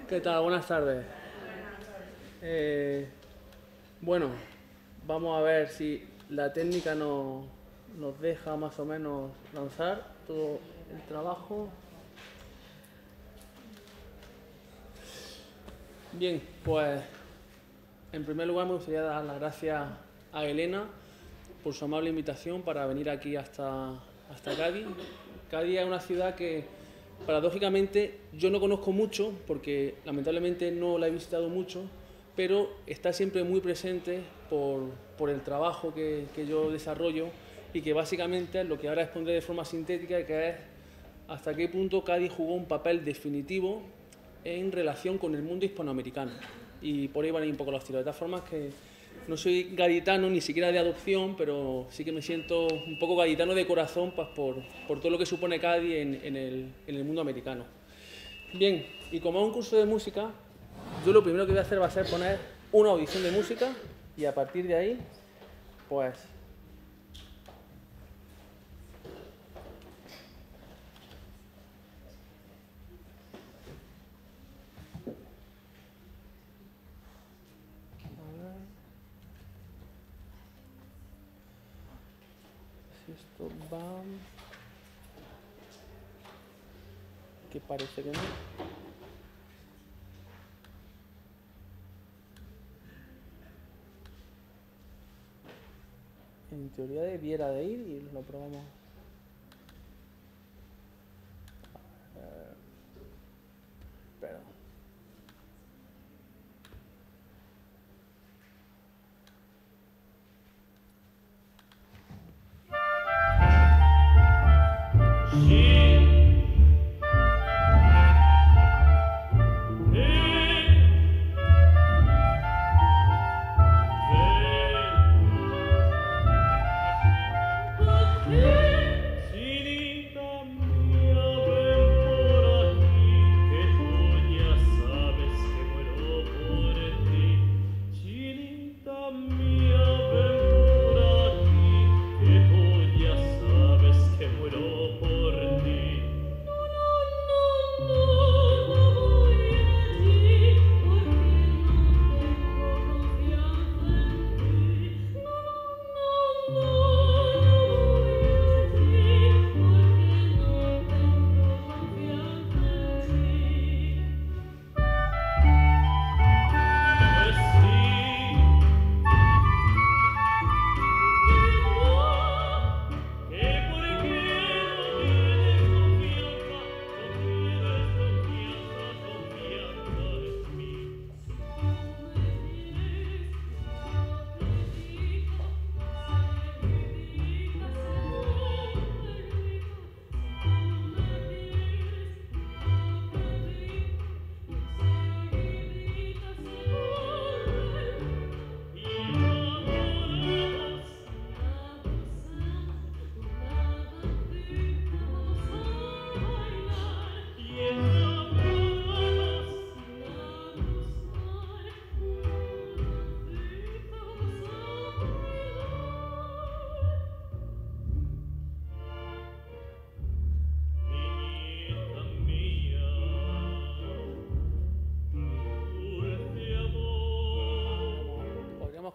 ¿Qué tal? Buenas tardes. Bueno, vamos a ver si la técnica nos deja más o menos lanzar todo el trabajo. Bien, pues en primer lugar me gustaría dar las gracias a Elena por su amable invitación para venir aquí hasta Cádiz. Cádiz es una ciudad que paradójicamente yo no conozco mucho porque lamentablemente no la he visitado mucho, pero está siempre muy presente por el trabajo que yo desarrollo y que básicamente es lo que ahora expondré de forma sintética, que es hasta qué punto Cádiz jugó un papel definitivo en relación con el mundo hispanoamericano. Y por ahí van a ir un poco los tiros. De todas formas que no soy gaditano ni siquiera de adopción, pero sí que me siento un poco gaditano de corazón pues, por todo lo que supone Cádiz en el mundo americano. Bien, y como es un curso de música, yo lo primero que voy a hacer va a ser poner una audición de música y a partir de ahí, pues... Si esto va... que parece que no. En teoría debiera de ir y lo probamos. Espera.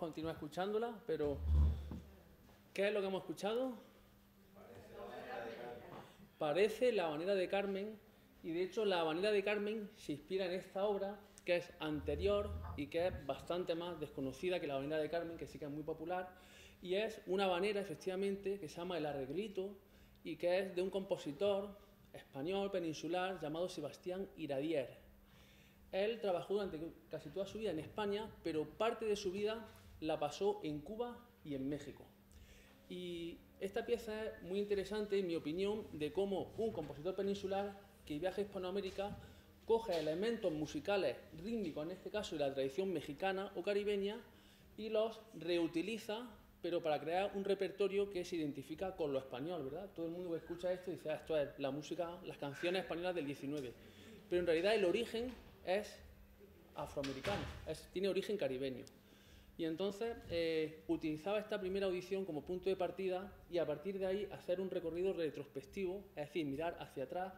Continuar escuchándola, pero ¿qué es lo que hemos escuchado? Parece la Habanera de Carmen, y de hecho la Habanera de Carmen se inspira en esta obra que es anterior y que es bastante más desconocida que la Habanera de Carmen, que sí que es muy popular, y es una habanera efectivamente que se llama El Arreglito y que es de un compositor español peninsular llamado Sebastián Iradier. Él trabajó durante casi toda su vida en España, pero parte de su vida la pasó en Cuba y en México. Y esta pieza es muy interesante, en mi opinión, de cómo un compositor peninsular que viaja a Hispanoamérica coge elementos musicales rítmicos, en este caso de la tradición mexicana o caribeña, y los reutiliza, pero para crear un repertorio que se identifica con lo español, ¿verdad? Todo el mundo que escucha esto dice, esto es la música, las canciones españolas del 19. Pero en realidad el origen es afroamericano, tiene origen caribeño. Y entonces utilizaba esta primera audición como punto de partida y a partir de ahí hacer un recorrido retrospectivo, es decir, mirar hacia atrás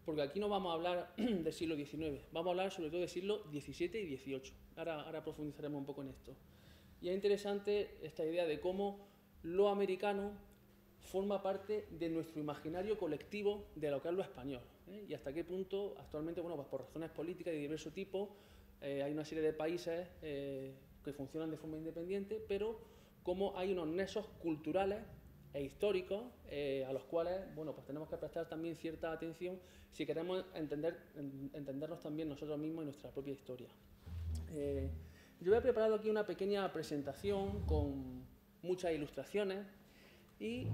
porque aquí no vamos a hablar del siglo XIX, vamos a hablar sobre todo del siglo XVII y XVIII. Ahora profundizaremos un poco en esto. Y es interesante esta idea de cómo lo americano forma parte de nuestro imaginario colectivo de lo que es lo español, ¿eh? Y hasta qué punto actualmente, bueno, pues por razones políticas de diverso tipo, hay una serie de países que funcionan de forma independiente, pero cómo hay unos nexos culturales e históricos a los cuales, bueno, pues tenemos que prestar también cierta atención si queremos entendernos también nosotros mismos y nuestra propia historia. Yo he preparado aquí una pequeña presentación con muchas ilustraciones y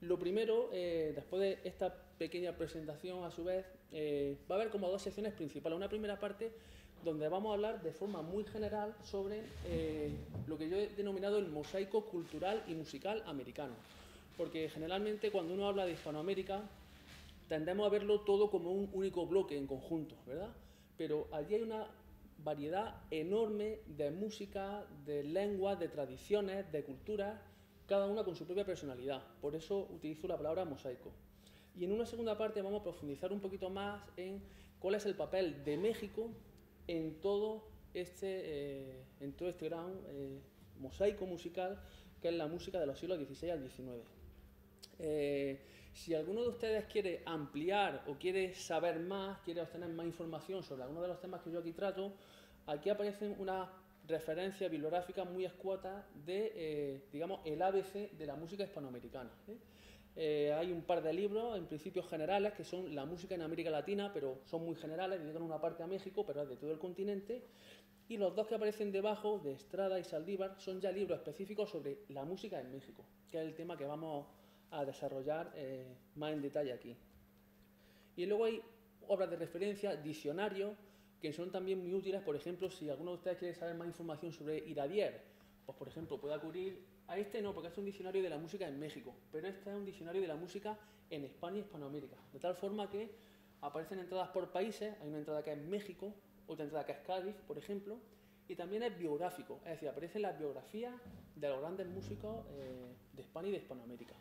lo primero, después de esta pequeña presentación, a su vez, va a haber como dos secciones principales. Una primera parte donde vamos a hablar de forma muy general sobre lo que yo he denominado el mosaico cultural y musical americano. Porque generalmente cuando uno habla de Hispanoamérica tendemos a verlo todo como un único bloque en conjunto, ¿verdad? Pero allí hay una variedad enorme de música, de lenguas, de tradiciones, de culturas, cada una con su propia personalidad. Por eso utilizo la palabra mosaico. Y en una segunda parte vamos a profundizar un poquito más en cuál es el papel de México en todo este gran mosaico musical que es la música de los siglos XVI al XIX. Si alguno de ustedes quiere ampliar o quiere saber más, quiere obtener más información sobre alguno de los temas que yo aquí trato, aquí aparecen unas referencias bibliográficas muy escuetas de, digamos, el ABC de la música hispanoamericana. Hay un par de libros, en principios generales, que son la música en América Latina, pero son muy generales, dedican una parte a México, pero es de todo el continente. Y los dos que aparecen debajo, de Estrada y Saldívar, son ya libros específicos sobre la música en México, que es el tema que vamos a desarrollar más en detalle aquí. Y luego hay obras de referencia, diccionarios, que son también muy útiles. Por ejemplo, si alguno de ustedes quiere saber más información sobre Iradier, pues por ejemplo puede acudir a este, no, porque es un diccionario de la música en México, pero este es un diccionario de la música en España y Hispanoamérica, de tal forma que aparecen entradas por países. Hay una entrada que es México, otra entrada que es Cádiz, por ejemplo, y también es biográfico, es decir, aparecen las biografías de los grandes músicos de España y de Hispanoamérica.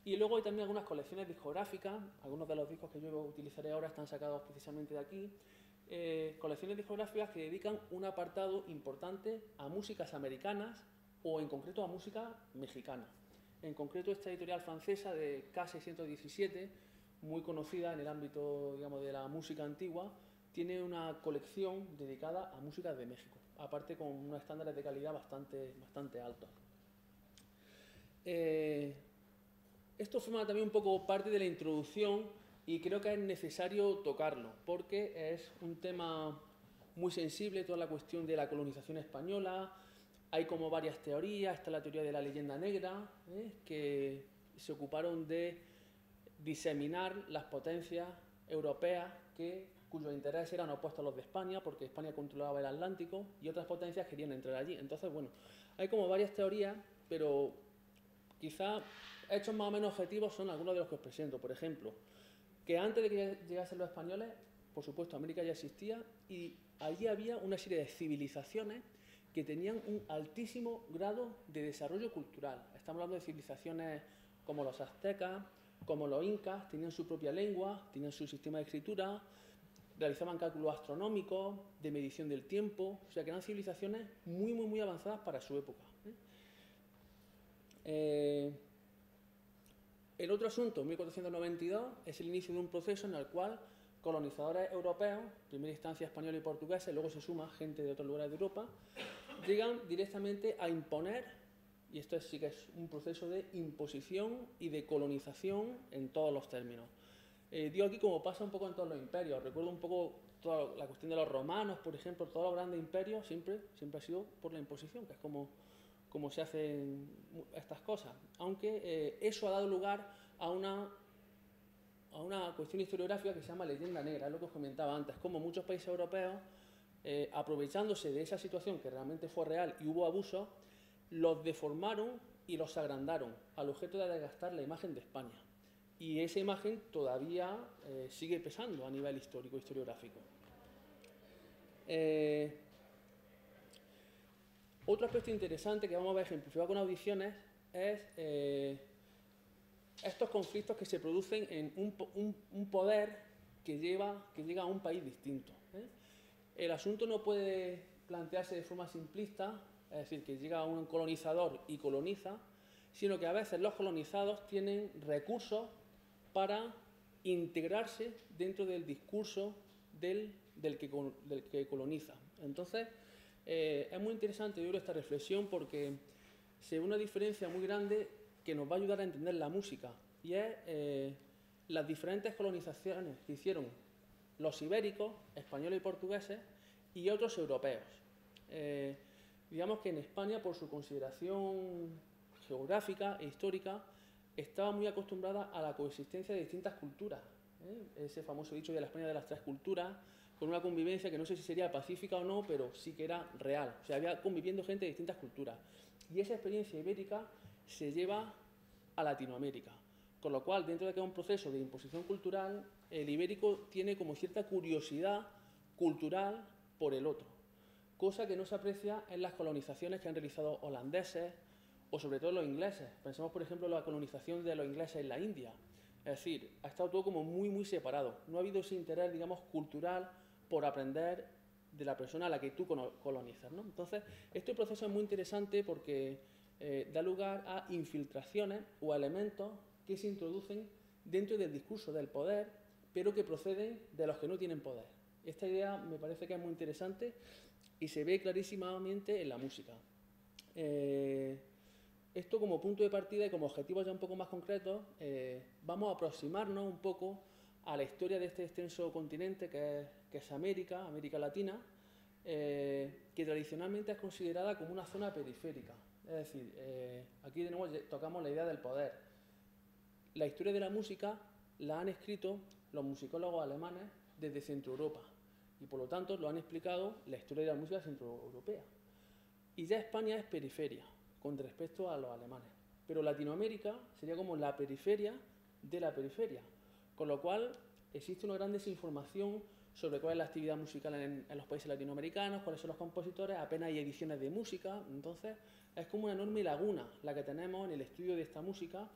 Y luego hay también algunas colecciones discográficas, algunos de los discos que yo utilizaré ahora están sacados precisamente de aquí, colecciones discográficas que dedican un apartado importante a músicas americanas o en concreto a música mexicana. En concreto esta editorial francesa de K617, muy conocida en el ámbito, digamos, de la música antigua, tiene una colección dedicada a música de México, aparte con unos estándares de calidad bastante altos. Esto forma también un poco parte de la introducción y creo que es necesario tocarlo porque es un tema muy sensible, toda la cuestión de la colonización española. Hay como varias teorías, está la teoría de la leyenda negra, que se ocuparon de diseminar las potencias europeas cuyos intereses eran opuestos a los de España, porque España controlaba el Atlántico y otras potencias querían entrar allí. Entonces, bueno, hay como varias teorías, pero quizá hechos más o menos objetivos son algunos de los que os presento. Por ejemplo, que antes de que llegasen los españoles, por supuesto, América ya existía y allí había una serie de civilizaciones que tenían un altísimo grado de desarrollo cultural. Estamos hablando de civilizaciones como los aztecas, como los incas, tenían su propia lengua, tenían su sistema de escritura, realizaban cálculos astronómicos, de medición del tiempo, o sea que eran civilizaciones muy avanzadas para su época. El otro asunto, 1492, es el inicio de un proceso en el cual colonizadores europeos, en primera instancia españoles y portugueses, luego se suma gente de otros lugares de Europa, llegan directamente a imponer, y esto sí que es un proceso de imposición y de colonización en todos los términos. Digo aquí como pasa un poco en todos los imperios. Recuerdo un poco toda la cuestión de los romanos, por ejemplo, todos los grandes imperios siempre ha sido por la imposición, que es como se hacen estas cosas. Aunque eso ha dado lugar a una cuestión historiográfica que se llama leyenda negra, es lo que os comentaba antes, como muchos países europeos, aprovechándose de esa situación que realmente fue real y hubo abusos, los deformaron y los agrandaron al objeto de desgastar la imagen de España. Y esa imagen todavía sigue pesando a nivel histórico, historiográfico. Otro aspecto interesante que vamos a ver ejemplificado con audiciones es estos conflictos que se producen en un poder que llega a un país distinto. El asunto no puede plantearse de forma simplista, es decir, que llega un colonizador y coloniza, sino que a veces los colonizados tienen recursos para integrarse dentro del discurso del que coloniza. Entonces, es muy interesante, yo creo, esta reflexión porque se ve una diferencia muy grande que nos va a ayudar a entender la música, y es las diferentes colonizaciones que hicieron los ibéricos, españoles y portugueses, y otros europeos. Digamos que en España, por su consideración geográfica e histórica, estaba muy acostumbrada a la coexistencia de distintas culturas. Ese famoso dicho de la España de las tres culturas, con una convivencia que no sé si sería pacífica o no, pero sí que era real. O sea, había conviviendo gente de distintas culturas. Y esa experiencia ibérica se lleva a Latinoamérica. Con lo cual, dentro de que es un proceso de imposición cultural, el ibérico tiene como cierta curiosidad cultural por el otro, cosa que no se aprecia en las colonizaciones que han realizado holandeses o sobre todo los ingleses. Pensemos, por ejemplo, en la colonización de los ingleses en la India. Es decir, ha estado todo como muy separado. No ha habido ese interés, digamos, cultural por aprender de la persona a la que tú colonizas, ¿no? Entonces, este proceso es muy interesante porque da lugar a infiltraciones o a elementos que se introducen dentro del discurso del poder, pero que proceden de los que no tienen poder. Esta idea me parece que es muy interesante y se ve clarísimamente en la música. Esto como punto de partida y como objetivos ya un poco más concretos, vamos a aproximarnos un poco a la historia de este extenso continente que es América Latina, que tradicionalmente es considerada como una zona periférica. Es decir, aquí tocamos la idea del poder. La historia de la música la han escrito los musicólogos alemanes desde Centro Europa y por lo tanto lo han explicado la historia de la música centroeuropea. Y ya España es periferia con respecto a los alemanes, pero Latinoamérica sería como la periferia de la periferia, con lo cual existe una gran desinformación sobre cuál es la actividad musical en los países latinoamericanos, cuáles son los compositores, apenas hay ediciones de música. Entonces es como una enorme laguna la que tenemos en el estudio de esta música,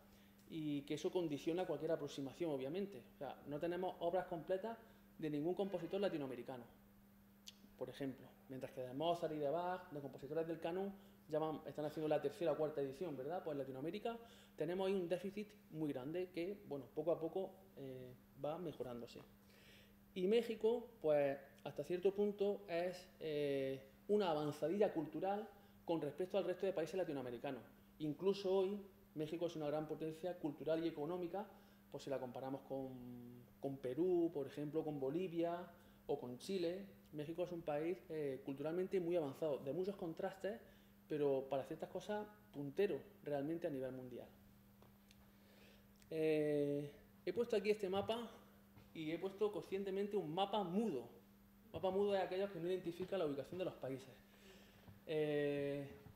y que eso condiciona cualquier aproximación, obviamente. O sea, no tenemos obras completas de ningún compositor latinoamericano, por ejemplo, mientras que de Mozart y de Bach, de compositores del canon, están haciendo la tercera o cuarta edición, ¿verdad? Pues en Latinoamérica tenemos ahí un déficit muy grande que, bueno, poco a poco va mejorándose. Y México, pues hasta cierto punto es una avanzadilla cultural con respecto al resto de países latinoamericanos. Incluso hoy México es una gran potencia cultural y económica, pues si la comparamos con Perú, por ejemplo, con Bolivia o con Chile. México es un país culturalmente muy avanzado, de muchos contrastes, pero para ciertas cosas puntero realmente a nivel mundial. He puesto aquí este mapa y he puesto conscientemente un mapa mudo. Mapa mudo es aquellos que no identifican la ubicación de los países.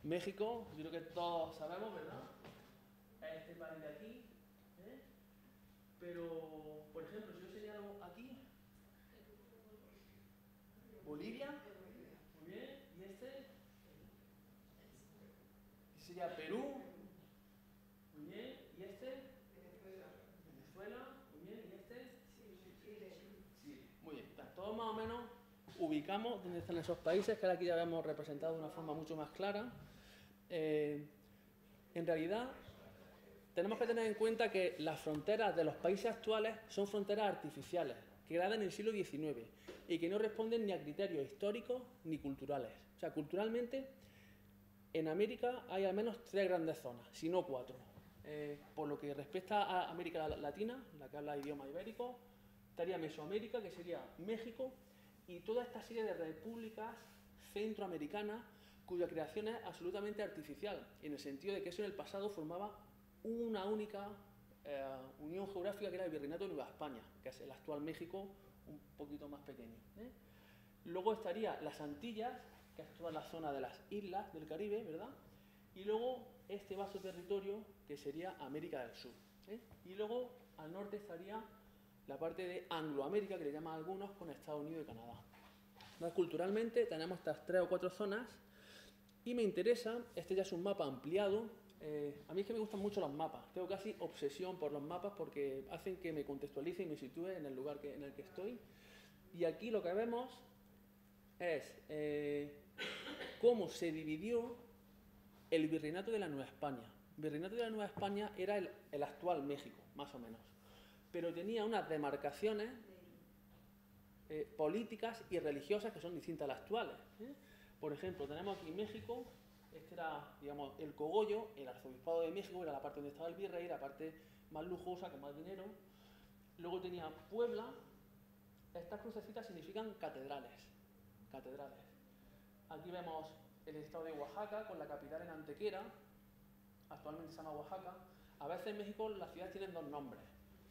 México, yo creo que todos sabemos, ¿verdad? Es este país de aquí. Pero, por ejemplo, si yo señalo aquí, Bolivia, muy bien, y este sería Perú, muy bien, y este Venezuela, muy bien, y este Chile, muy bien. Todos más o menos ubicamos dónde están esos países, que ahora aquí ya vemos representados de una forma mucho más clara. En realidad, tenemos que tener en cuenta que las fronteras de los países actuales son fronteras artificiales, creadas en el siglo XIX, y que no responden ni a criterios históricos ni culturales. O sea, culturalmente, en América hay al menos 3 grandes zonas, si no 4. Por lo que respecta a América Latina, la que habla idioma ibérico, estaría Mesoamérica, que sería México, y toda esta serie de repúblicas centroamericanas cuya creación es absolutamente artificial, en el sentido de que eso en el pasado formaba una única unión geográfica, que era el Virreinato de Nueva España, que es el actual México un poquito más pequeño. Luego estaría las Antillas, que es toda la zona de las islas del Caribe, ¿verdad? Y luego este vasto territorio que sería América del Sur. Y luego al norte estaría la parte de Angloamérica, que le llaman algunos, con Estados Unidos y Canadá. Entonces, culturalmente tenemos estas 3 o 4 zonas y me interesa, este ya es un mapa ampliado, A mí es que me gustan mucho los mapas. Tengo casi obsesión por los mapas porque hacen que me contextualice y me sitúe en el lugar en el que estoy. Y aquí lo que vemos es cómo se dividió el virreinato de la Nueva España. El virreinato de la Nueva España era el actual México, más o menos. Pero tenía unas demarcaciones políticas y religiosas que son distintas a las actuales. Por ejemplo, tenemos aquí México. Este era, digamos, el cogollo, el arzobispado de México, era la parte donde estaba el virrey, la parte más lujosa, con más dinero. Luego tenía Puebla. Estas crucecitas significan catedrales. Catedrales. Aquí vemos el estado de Oaxaca, con la capital en Antequera. Actualmente se llama Oaxaca. A veces en México las ciudades tienen dos nombres.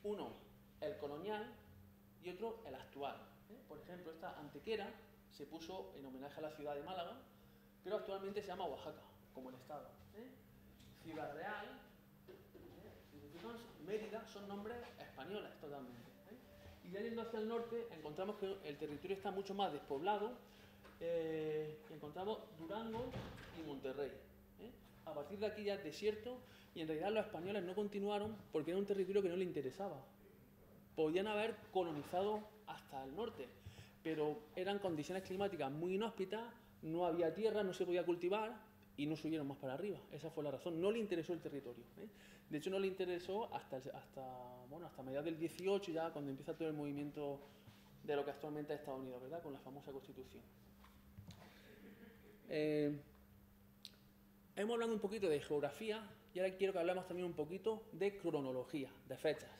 Uno, el colonial, y otro, el actual. Por ejemplo, esta Antequera se puso en homenaje a la ciudad de Málaga, pero actualmente se llama Oaxaca, como el estado. Ciudad Real, Mérida, son nombres españoles totalmente. Y ya yendo hacia el norte, encontramos que el territorio está mucho más despoblado. Encontramos Durango y Monterrey. A partir de aquí ya es desierto, y en realidad los españoles no continuaron porque era un territorio que no les interesaba. Podían haber colonizado hasta el norte, pero eran condiciones climáticas muy inhóspitas, no había tierra, no se podía cultivar y no subieron más para arriba. Esa fue la razón. No le interesó el territorio. De hecho, no le interesó hasta mediados del 18, ya cuando empieza todo el movimiento de lo que actualmente es Estados Unidos, ¿verdad? Con la famosa Constitución. Hemos hablado un poquito de geografía y ahora quiero que hablemos también un poquito de cronología, de fechas.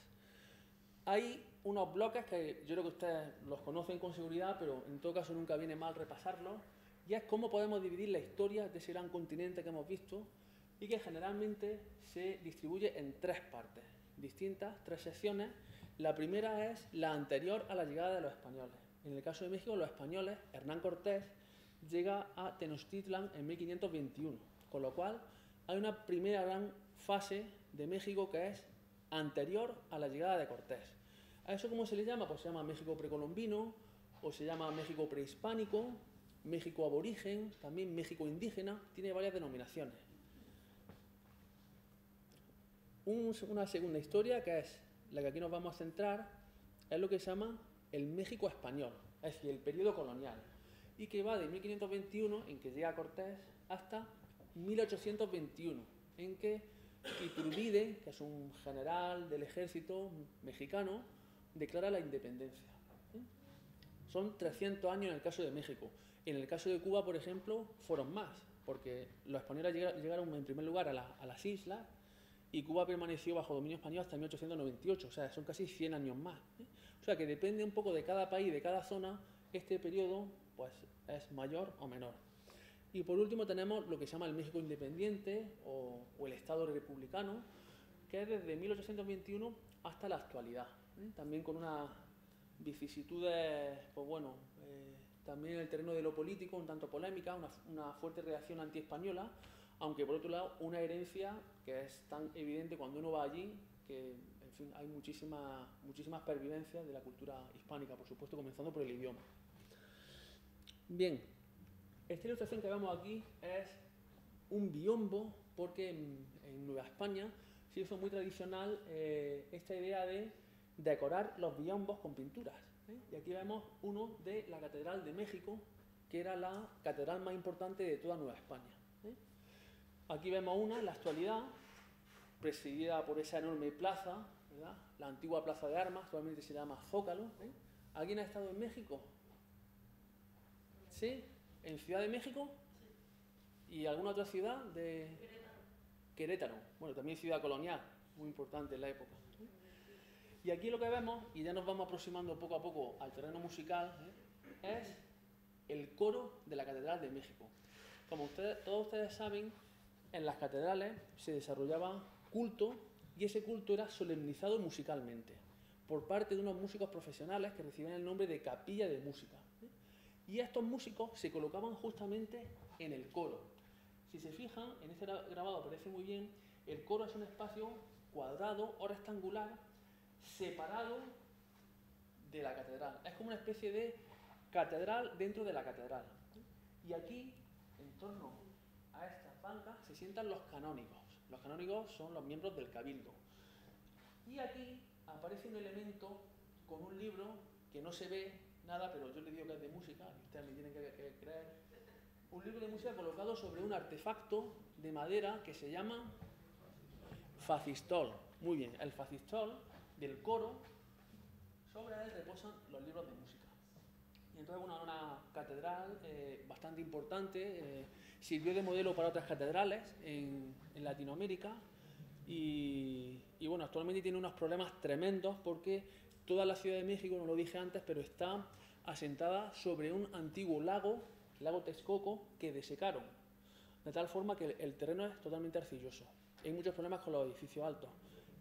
Hay unos bloques que yo creo que ustedes los conocen con seguridad, pero en todo caso nunca viene mal repasarlos, y es cómo podemos dividir la historia de ese gran continente que hemos visto y que generalmente se distribuye en tres partes distintas, tres secciones. La primera es la anterior a la llegada de los españoles. En el caso de México, los españoles, Hernán Cortés, llega a Tenochtitlan en 1521, con lo cual hay una primera gran fase de México que es anterior a la llegada de Cortés. ¿A eso cómo se le llama? Pues se llama México precolombino, o se llama México prehispánico, México aborigen, también México indígena, tiene varias denominaciones. Una segunda historia, que es la que aquí nos vamos a centrar, es lo que se llama el México español, es decir, el periodo colonial, y que va de 1521, en que llega Cortés, hasta 1821, en que Iturbide, que es un general del ejército mexicano, declara la independencia. Son 300 años en el caso de México. En el caso de Cuba, por ejemplo, fueron más, porque los españoles llegaron en primer lugar a las islas y Cuba permaneció bajo dominio español hasta 1898, o sea, son casi 100 años más. O sea, que depende un poco de cada país, de cada zona, este periodo pues, es mayor o menor. Y por último tenemos lo que se llama el México independiente o el Estado republicano, que es desde 1821 hasta la actualidad. También con unas vicisitudes, pues bueno, también en el terreno de lo político, un tanto polémica, una fuerte reacción antiespañola, aunque por otro lado una herencia que es tan evidente cuando uno va allí que, en fin, hay muchísimas pervivencias de la cultura hispánica, por supuesto, comenzando por el idioma. Bien, esta ilustración que vemos aquí es un biombo, porque en Nueva España se hizo muy tradicional esta idea de decorar los biombos con pinturas. Y aquí vemos uno de la Catedral de México, que era la catedral más importante de toda Nueva España. Aquí vemos una en la actualidad, presidida por esa enorme plaza, ¿verdad? La antigua Plaza de Armas, actualmente se llama Zócalo. ¿Alguien ha estado en México? ¿Sí? ¿En Ciudad de México? ¿Y alguna otra ciudad? Querétaro. Bueno, también ciudad colonial, muy importante en la época. Y aquí lo que vemos, y ya nos vamos aproximando poco a poco al terreno musical, es el coro de la Catedral de México. Como todos ustedes saben, en las catedrales se desarrollaba culto, y ese culto era solemnizado musicalmente por parte de unos músicos profesionales que recibían el nombre de capilla de música. Y estos músicos se colocaban justamente en el coro. Si se fijan, en este grabado aparece muy bien, el coro es un espacio cuadrado o rectangular separado de la catedral. Es como una especie de catedral dentro de la catedral. Y aquí, en torno a estas bancas, se sientan los canónigos. Los canónigos son los miembros del cabildo. Y aquí aparece un elemento con un libro que no se ve nada, pero yo le digo que es de música, y ustedes me tienen que creer. Un libro de música colocado sobre un artefacto de madera que se llama facistol. Muy bien, el facistol del coro, sobre él reposan los libros de música. Y entonces una catedral bastante importante, sirvió de modelo para otras catedrales en Latinoamérica y bueno, actualmente tiene unos problemas tremendos porque toda la Ciudad de México, no lo dije antes, pero está asentada sobre un antiguo lago, el lago Texcoco, que desecaron, de tal forma que el terreno es totalmente arcilloso. Hay muchos problemas con los edificios altos.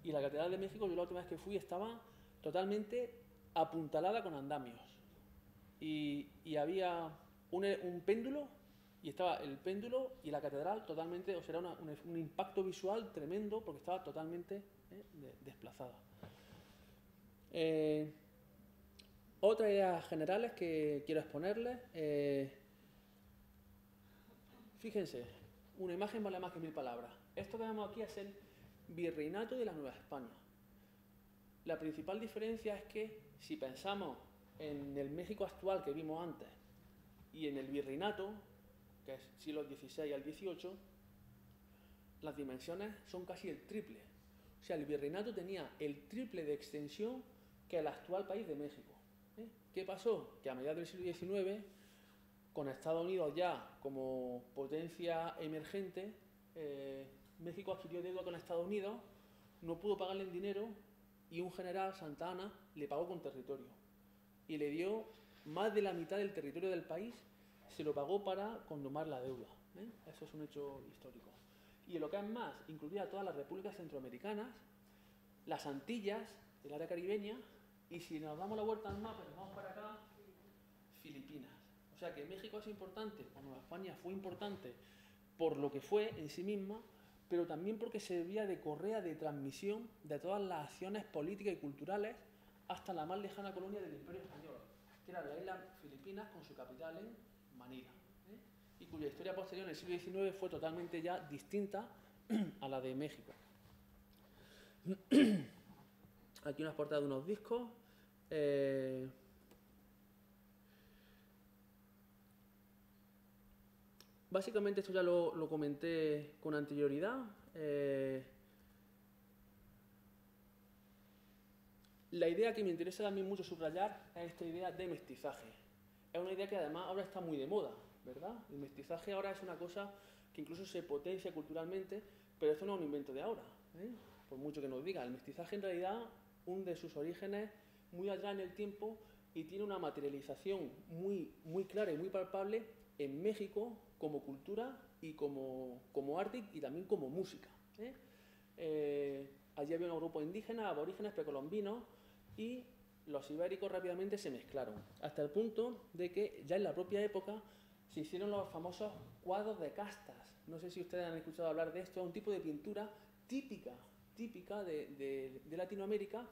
Y la Catedral de México, yo la última vez que fui, estaba totalmente apuntalada con andamios. Y había un péndulo, y estaba el péndulo y la catedral totalmente, o sea, era un impacto visual tremendo porque estaba totalmente desplazada. Otras ideas generales que quiero exponerles. Fíjense, una imagen vale más que 1000 palabras. Esto que vemos aquí es el Virreinato de la Nueva España. La principal diferencia es que si pensamos en el México actual que vimos antes y en el Virreinato, que es siglo XVI al XVIII, las dimensiones son casi el triple. O sea, el Virreinato tenía el triple de extensión que el actual país de México. ¿Qué pasó? Que a mediados del siglo XIX, con Estados Unidos ya como potencia emergente, México adquirió deuda con Estados Unidos, no pudo pagarle en dinero y un general, Santa Anna, le pagó con territorio. Y le dio más de la mitad del territorio del país, se lo pagó para condomar la deuda. Eso es un hecho histórico. Y lo que es más, incluía todas las repúblicas centroamericanas, las Antillas, el área caribeña, y si nos damos la vuelta al mapa y nos vamos para acá, Filipinas. O sea que México es importante, o Nueva España fue importante por lo que fue en sí misma, pero también porque servía de correa de transmisión de todas las acciones políticas y culturales hasta la más lejana colonia del Imperio Español, que era la isla Filipinas con su capital en Manila, y cuya historia posterior en el siglo XIX fue totalmente ya distinta a la de México. Aquí unas portadas de unos discos. Básicamente esto ya lo comenté con anterioridad. La idea que me interesa también mucho subrayar es esta idea de mestizaje. Es una idea que además ahora está muy de moda, ¿verdad? El mestizaje ahora es una cosa que incluso se potencia culturalmente, pero esto no es un invento de ahora, por mucho que nos diga. El mestizaje en realidad hunde sus orígenes muy atrás en el tiempo y tiene una materialización muy clara y muy palpable en México como cultura y como arte y también como música. Allí había un grupo indígena, aborígenes, precolombinos, y los ibéricos rápidamente se mezclaron, hasta el punto de que ya en la propia época se hicieron los famosos cuadros de castas. No sé si ustedes han escuchado hablar de esto, es un tipo de pintura típica de Latinoamérica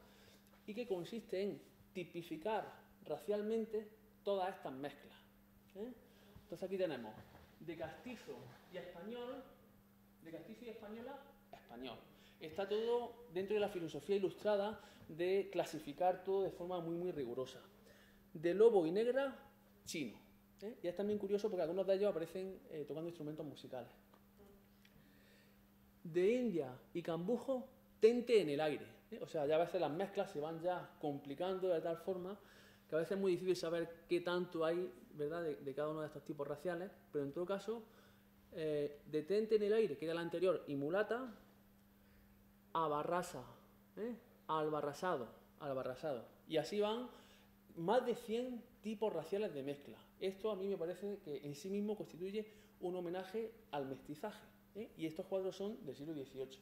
y que consiste en tipificar racialmente todas estas mezclas. Entonces aquí tenemos de castizo y español, de castizo y española, español. Está todo dentro de la filosofía ilustrada de clasificar todo de forma muy rigurosa. De lobo y negra, chino. Y es también curioso porque algunos de ellos aparecen tocando instrumentos musicales. De India y cambujo, tente en el aire. O sea, ya a veces las mezclas se van ya complicando de tal forma que a veces es muy difícil saber qué tanto hay, ¿verdad?, de cada uno de estos tipos raciales, pero en todo caso, de tente en el aire, que era la anterior, y mulata, a barrasa, albarrasado. Y así van más de 100 tipos raciales de mezcla. Esto a mí me parece que en sí mismo constituye un homenaje al mestizaje. Y estos cuadros son del siglo XVIII.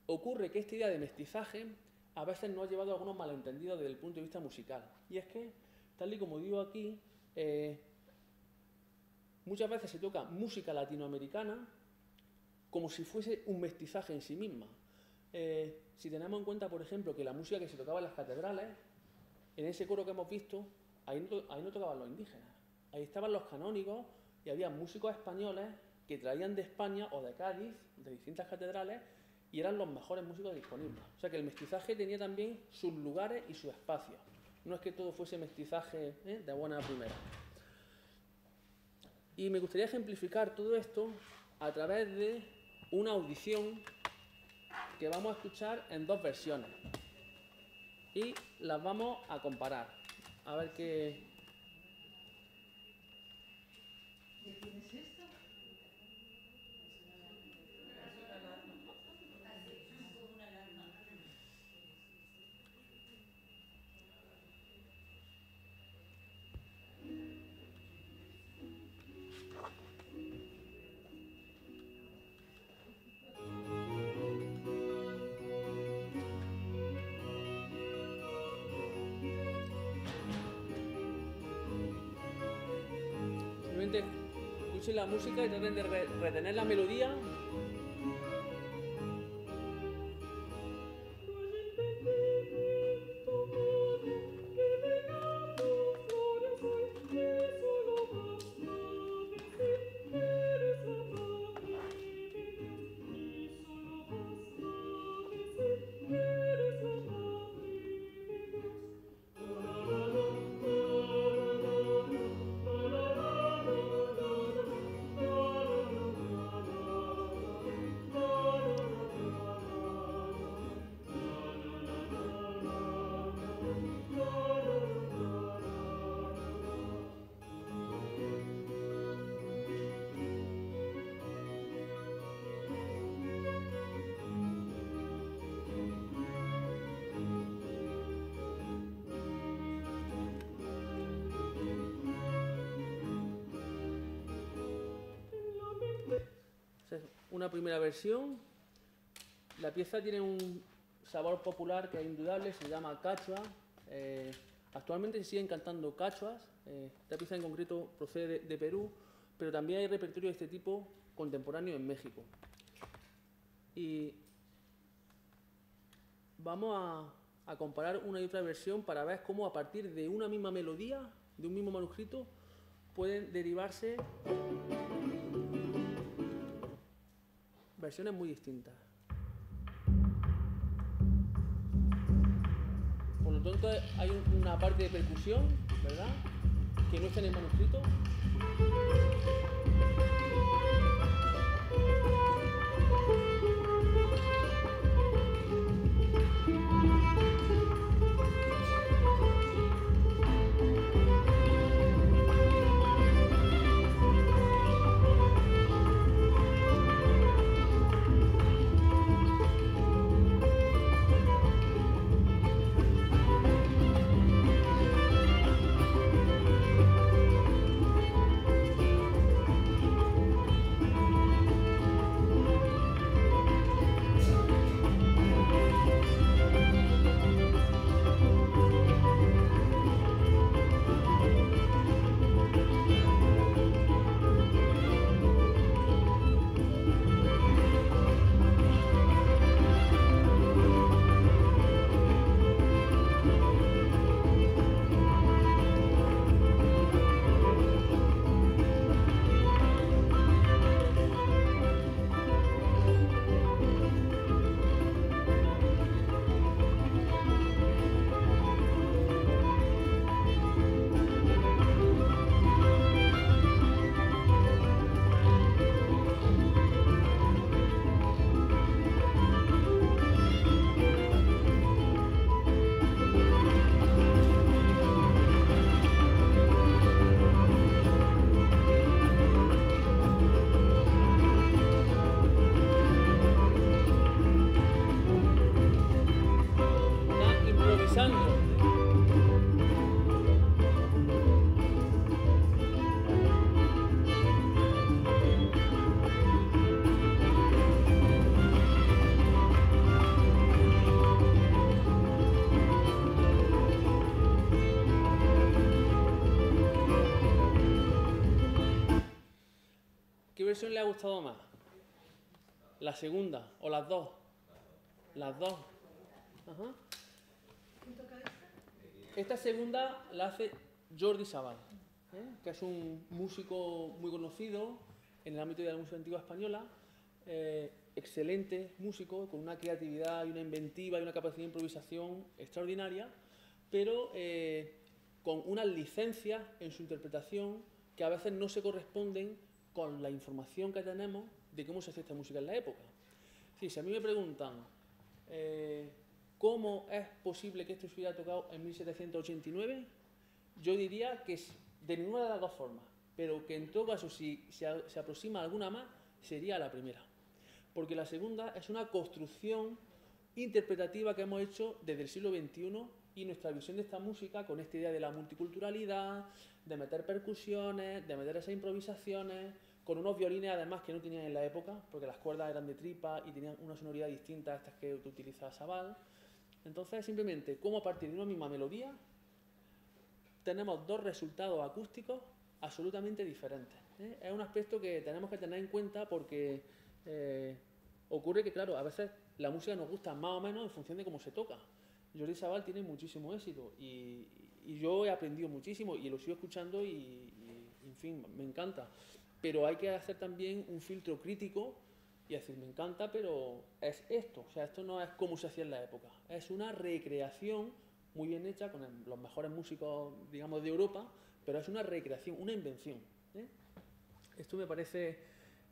Ocurre que esta idea de mestizaje a veces nos ha llevado a algunos malentendidos desde el punto de vista musical. Y es que, tal y como digo aquí, muchas veces se toca música latinoamericana como si fuese un mestizaje en sí misma. Si tenemos en cuenta, por ejemplo, que la música que se tocaba en las catedrales, en ese coro que hemos visto, ahí no tocaban los indígenas. Ahí estaban los canónigos y había músicos españoles que traían de España o de Cádiz, de distintas catedrales, y eran los mejores músicos disponibles. O sea que el mestizaje tenía también sus lugares y sus espacios. No es que todo fuese mestizaje de buena primera. Y me gustaría ejemplificar todo esto a través de una audición que vamos a escuchar en dos versiones. Y las vamos a comparar. A ver qué... ¿De quién es esto? Simplemente escuchen la música y traten de retener la melodía. Una primera versión. La pieza tiene un sabor popular que es indudable, se llama cachua. Actualmente se siguen cantando cachuas. Esta pieza en concreto procede de Perú, pero también hay repertorio de este tipo contemporáneo en México. Y vamos a comparar una y otra versión para ver cómo a partir de una misma melodía, de un mismo manuscrito, pueden derivarse versiones muy distintas. Por lo tanto, hay una parte de percusión, ¿verdad?, que no está en el manuscrito. ¿Qué versión le ha gustado más? ¿La segunda o las dos? Las dos. Ajá. ¿Quién toca esta? Esta segunda la hace Jordi Savall, que es un músico muy conocido, en el ámbito de la música antigua española, excelente músico, con una creatividad y una inventiva y una capacidad de improvisación extraordinaria, pero con unas licencias en su interpretación que a veces no se corresponden con la información que tenemos de cómo se hacía esta música en la época. Sí, si a mí me preguntan cómo es posible que esto se hubiera tocado en 1789, yo diría que de ninguna de las dos formas, pero que en todo caso si se aproxima a alguna más, sería la primera. Porque la segunda es una construcción interpretativa que hemos hecho desde el siglo XXI y nuestra visión de esta música con esta idea de la multiculturalidad, de meter percusiones, de meter esas improvisaciones, con unos violines además que no tenían en la época, porque las cuerdas eran de tripa y tenían una sonoridad distinta a estas que utiliza Sabal. Entonces, simplemente, como a partir de una misma melodía, tenemos dos resultados acústicos absolutamente diferentes. Es un aspecto que tenemos que tener en cuenta porque ocurre que, claro, a veces la música nos gusta más o menos en función de cómo se toca. Jordi Sabal tiene muchísimo éxito y yo he aprendido muchísimo y lo sigo escuchando y, en fin, me encanta. Pero hay que hacer también un filtro crítico y decir, me encanta, pero es esto. O sea, esto no es como se hacía en la época. Es una recreación muy bien hecha con los mejores músicos, digamos, de Europa, pero es una recreación, una invención. Esto me parece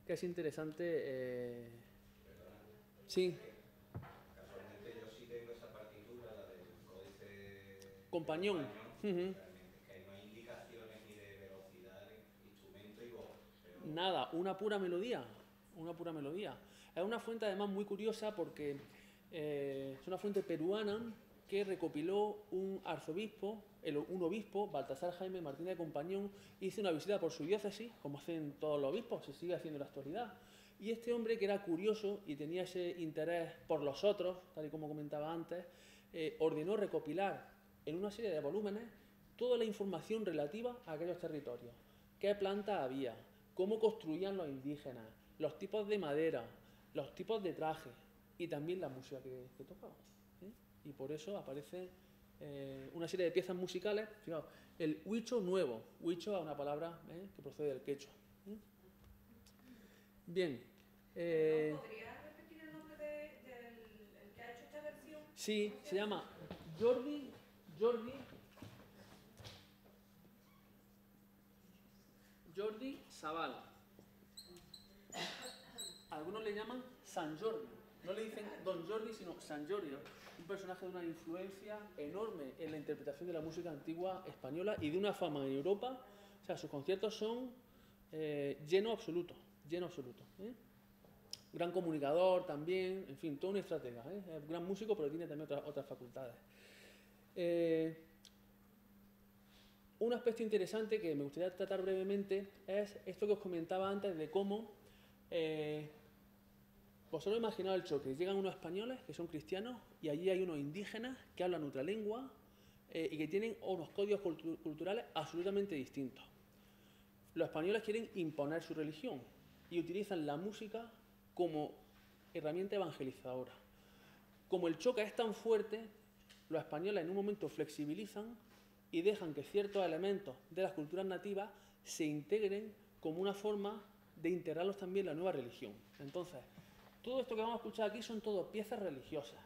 que es interesante. Sí. Casualmente yo sí tengo esa partitura, la del códice Compañón. realmente, que no hay indicaciones ni de velocidad, instrumento y voz. Pero... Nada, una pura melodía. Una pura melodía. Es una fuente además muy curiosa porque es una fuente peruana que recopiló un arzobispo, un obispo, Baltasar Jaime Martínez de Compañón, hizo una visita por su diócesis, como hacen todos los obispos, se sigue haciendo en la actualidad. Y este hombre, que era curioso y tenía ese interés por los otros, tal y como comentaba antes, ordenó recopilar en una serie de volúmenes toda la información relativa a aquellos territorios. ¿Qué plantas había? ¿Cómo construían los indígenas? Los tipos de madera, los tipos de trajes y también la música que tocaban. Y por eso aparece una serie de piezas musicales. Fijaos, el huicho nuevo. Huicho es una palabra que procede del quechua. Bien. ¿Podrías repetir el nombre del que ha hecho esta versión? Sí, se llama Jordi Sabal. Algunos le llaman San Jordi. No le dicen Don Jordi, sino San Jordi. Un personaje de una influencia enorme en la interpretación de la música antigua española y de una fama en Europa. O sea, sus conciertos son lleno absoluto. Gran comunicador también, en fin, todo un estratega. Es gran músico, pero tiene también otras facultades. Un aspecto interesante que me gustaría tratar brevemente es esto que os comentaba antes de cómo vosotros imaginaos el choque. Llegan unos españoles que son cristianos y allí hay unos indígenas que hablan otra lengua y que tienen unos códigos culturales absolutamente distintos. Los españoles quieren imponer su religión y utilizan la música como herramienta evangelizadora. Como el choque es tan fuerte, los españoles en un momento flexibilizan y dejan que ciertos elementos de las culturas nativas se integren como una forma de integrarlos también en la nueva religión. Entonces, todo esto que vamos a escuchar aquí son todo piezas religiosas.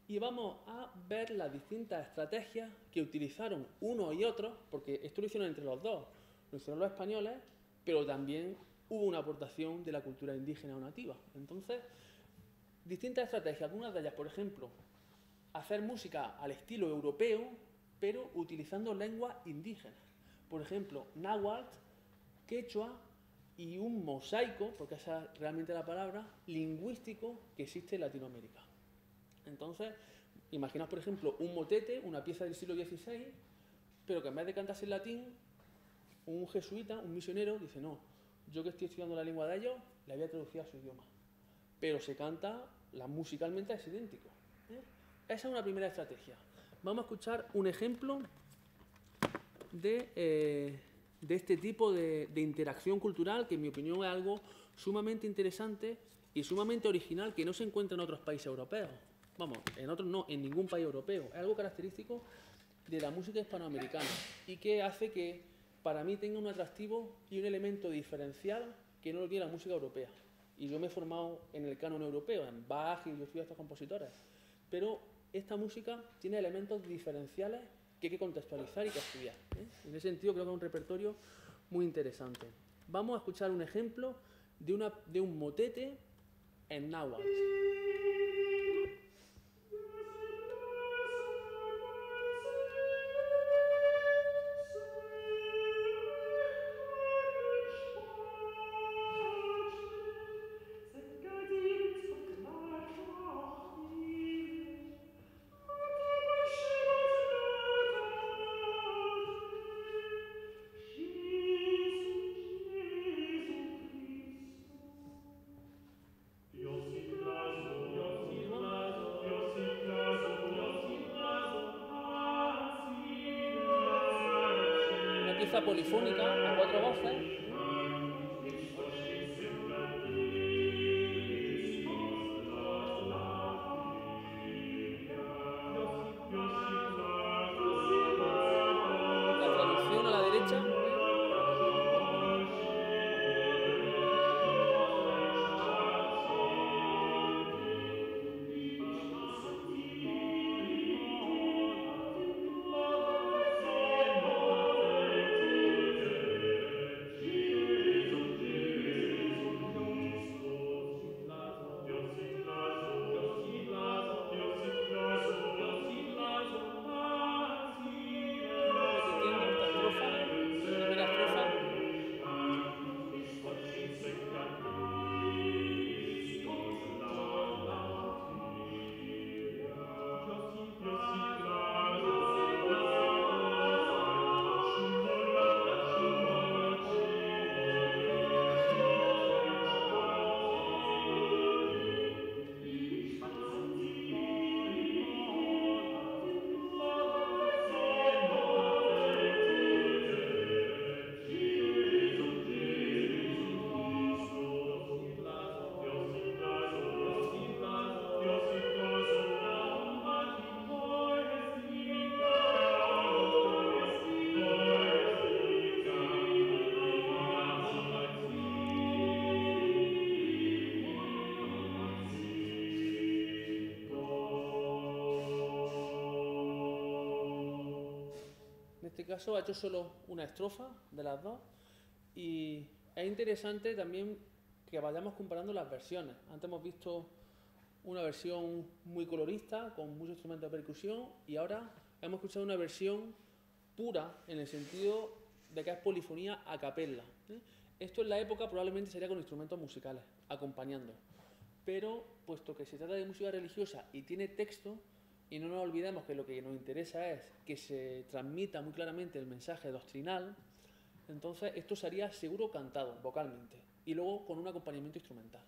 Y vamos a ver las distintas estrategias que utilizaron unos y otros, porque esto lo hicieron entre los dos. Lo hicieron los españoles, pero también hubo una aportación de la cultura indígena o nativa. Entonces, distintas estrategias. Algunas de ellas, por ejemplo, hacer música al estilo europeo, pero utilizando lenguas indígenas. Por ejemplo, náhuatl, quechua y un mosaico, porque esa es realmente la palabra, lingüístico que existe en Latinoamérica. Entonces, imaginaos, por ejemplo, un motete, una pieza del siglo XVI, pero que en vez de cantarse en latín, un jesuita, un misionero, dice, no, yo que estoy estudiando la lengua de ellos, la voy a traducir a su idioma. Pero se canta, musicalmente es idéntico. Esa es una primera estrategia. Vamos a escuchar un ejemplo de este tipo de interacción cultural, que en mi opinión es algo sumamente interesante y sumamente original, que no se encuentra en otros países europeos. Vamos, en otros no, en ningún país europeo. Es algo característico de la música hispanoamericana y que hace que para mí tenga un atractivo y un elemento diferencial que no olvide la música europea. Y yo me he formado en el canon europeo, en Bach, y yo estudio a estos compositores. Pero esta música tiene elementos diferenciales que hay que contextualizar y que estudiar, ¿eh? En ese sentido creo que es un repertorio muy interesante. Vamos a escuchar un ejemplo de un motete en náhuatl. Una pieza polifónica a 4 voces. La traducción a la derecha. Repitiendo esta estrofa, primera estrofa. En este caso ha hecho solo una estrofa de las dos y es interesante también que vayamos comparando las versiones. Antes hemos visto una versión muy colorista con muchos instrumentos de percusión y ahora hemos escuchado una versión pura en el sentido de que es polifonía a capella, ¿eh? Esto en la época probablemente sería con instrumentos musicales acompañando, pero puesto que se trata de música religiosa y tiene texto, y no nos olvidemos que lo que nos interesa es que se transmita muy claramente el mensaje doctrinal, entonces esto sería seguro cantado vocalmente y luego con un acompañamiento instrumental.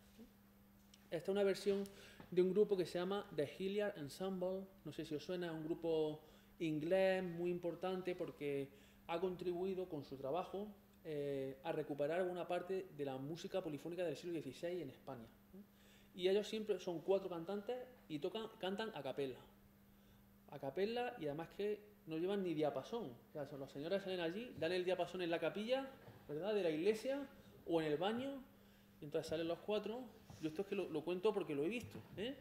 Esta es una versión de un grupo que se llama The Hilliard Ensemble, no sé si os suena, es un grupo inglés muy importante porque ha contribuido con su trabajo a recuperar una parte de la música polifónica del siglo XVI en España. Y ellos siempre son 4 cantantes y cantan a capella. A capella y además que no llevan ni diapasón. O sea, los señores salen allí, dan el diapasón en la capilla, ¿verdad?, de la iglesia o en el baño, y entonces salen los 4. Yo esto es que lo cuento porque lo he visto, ¿eh?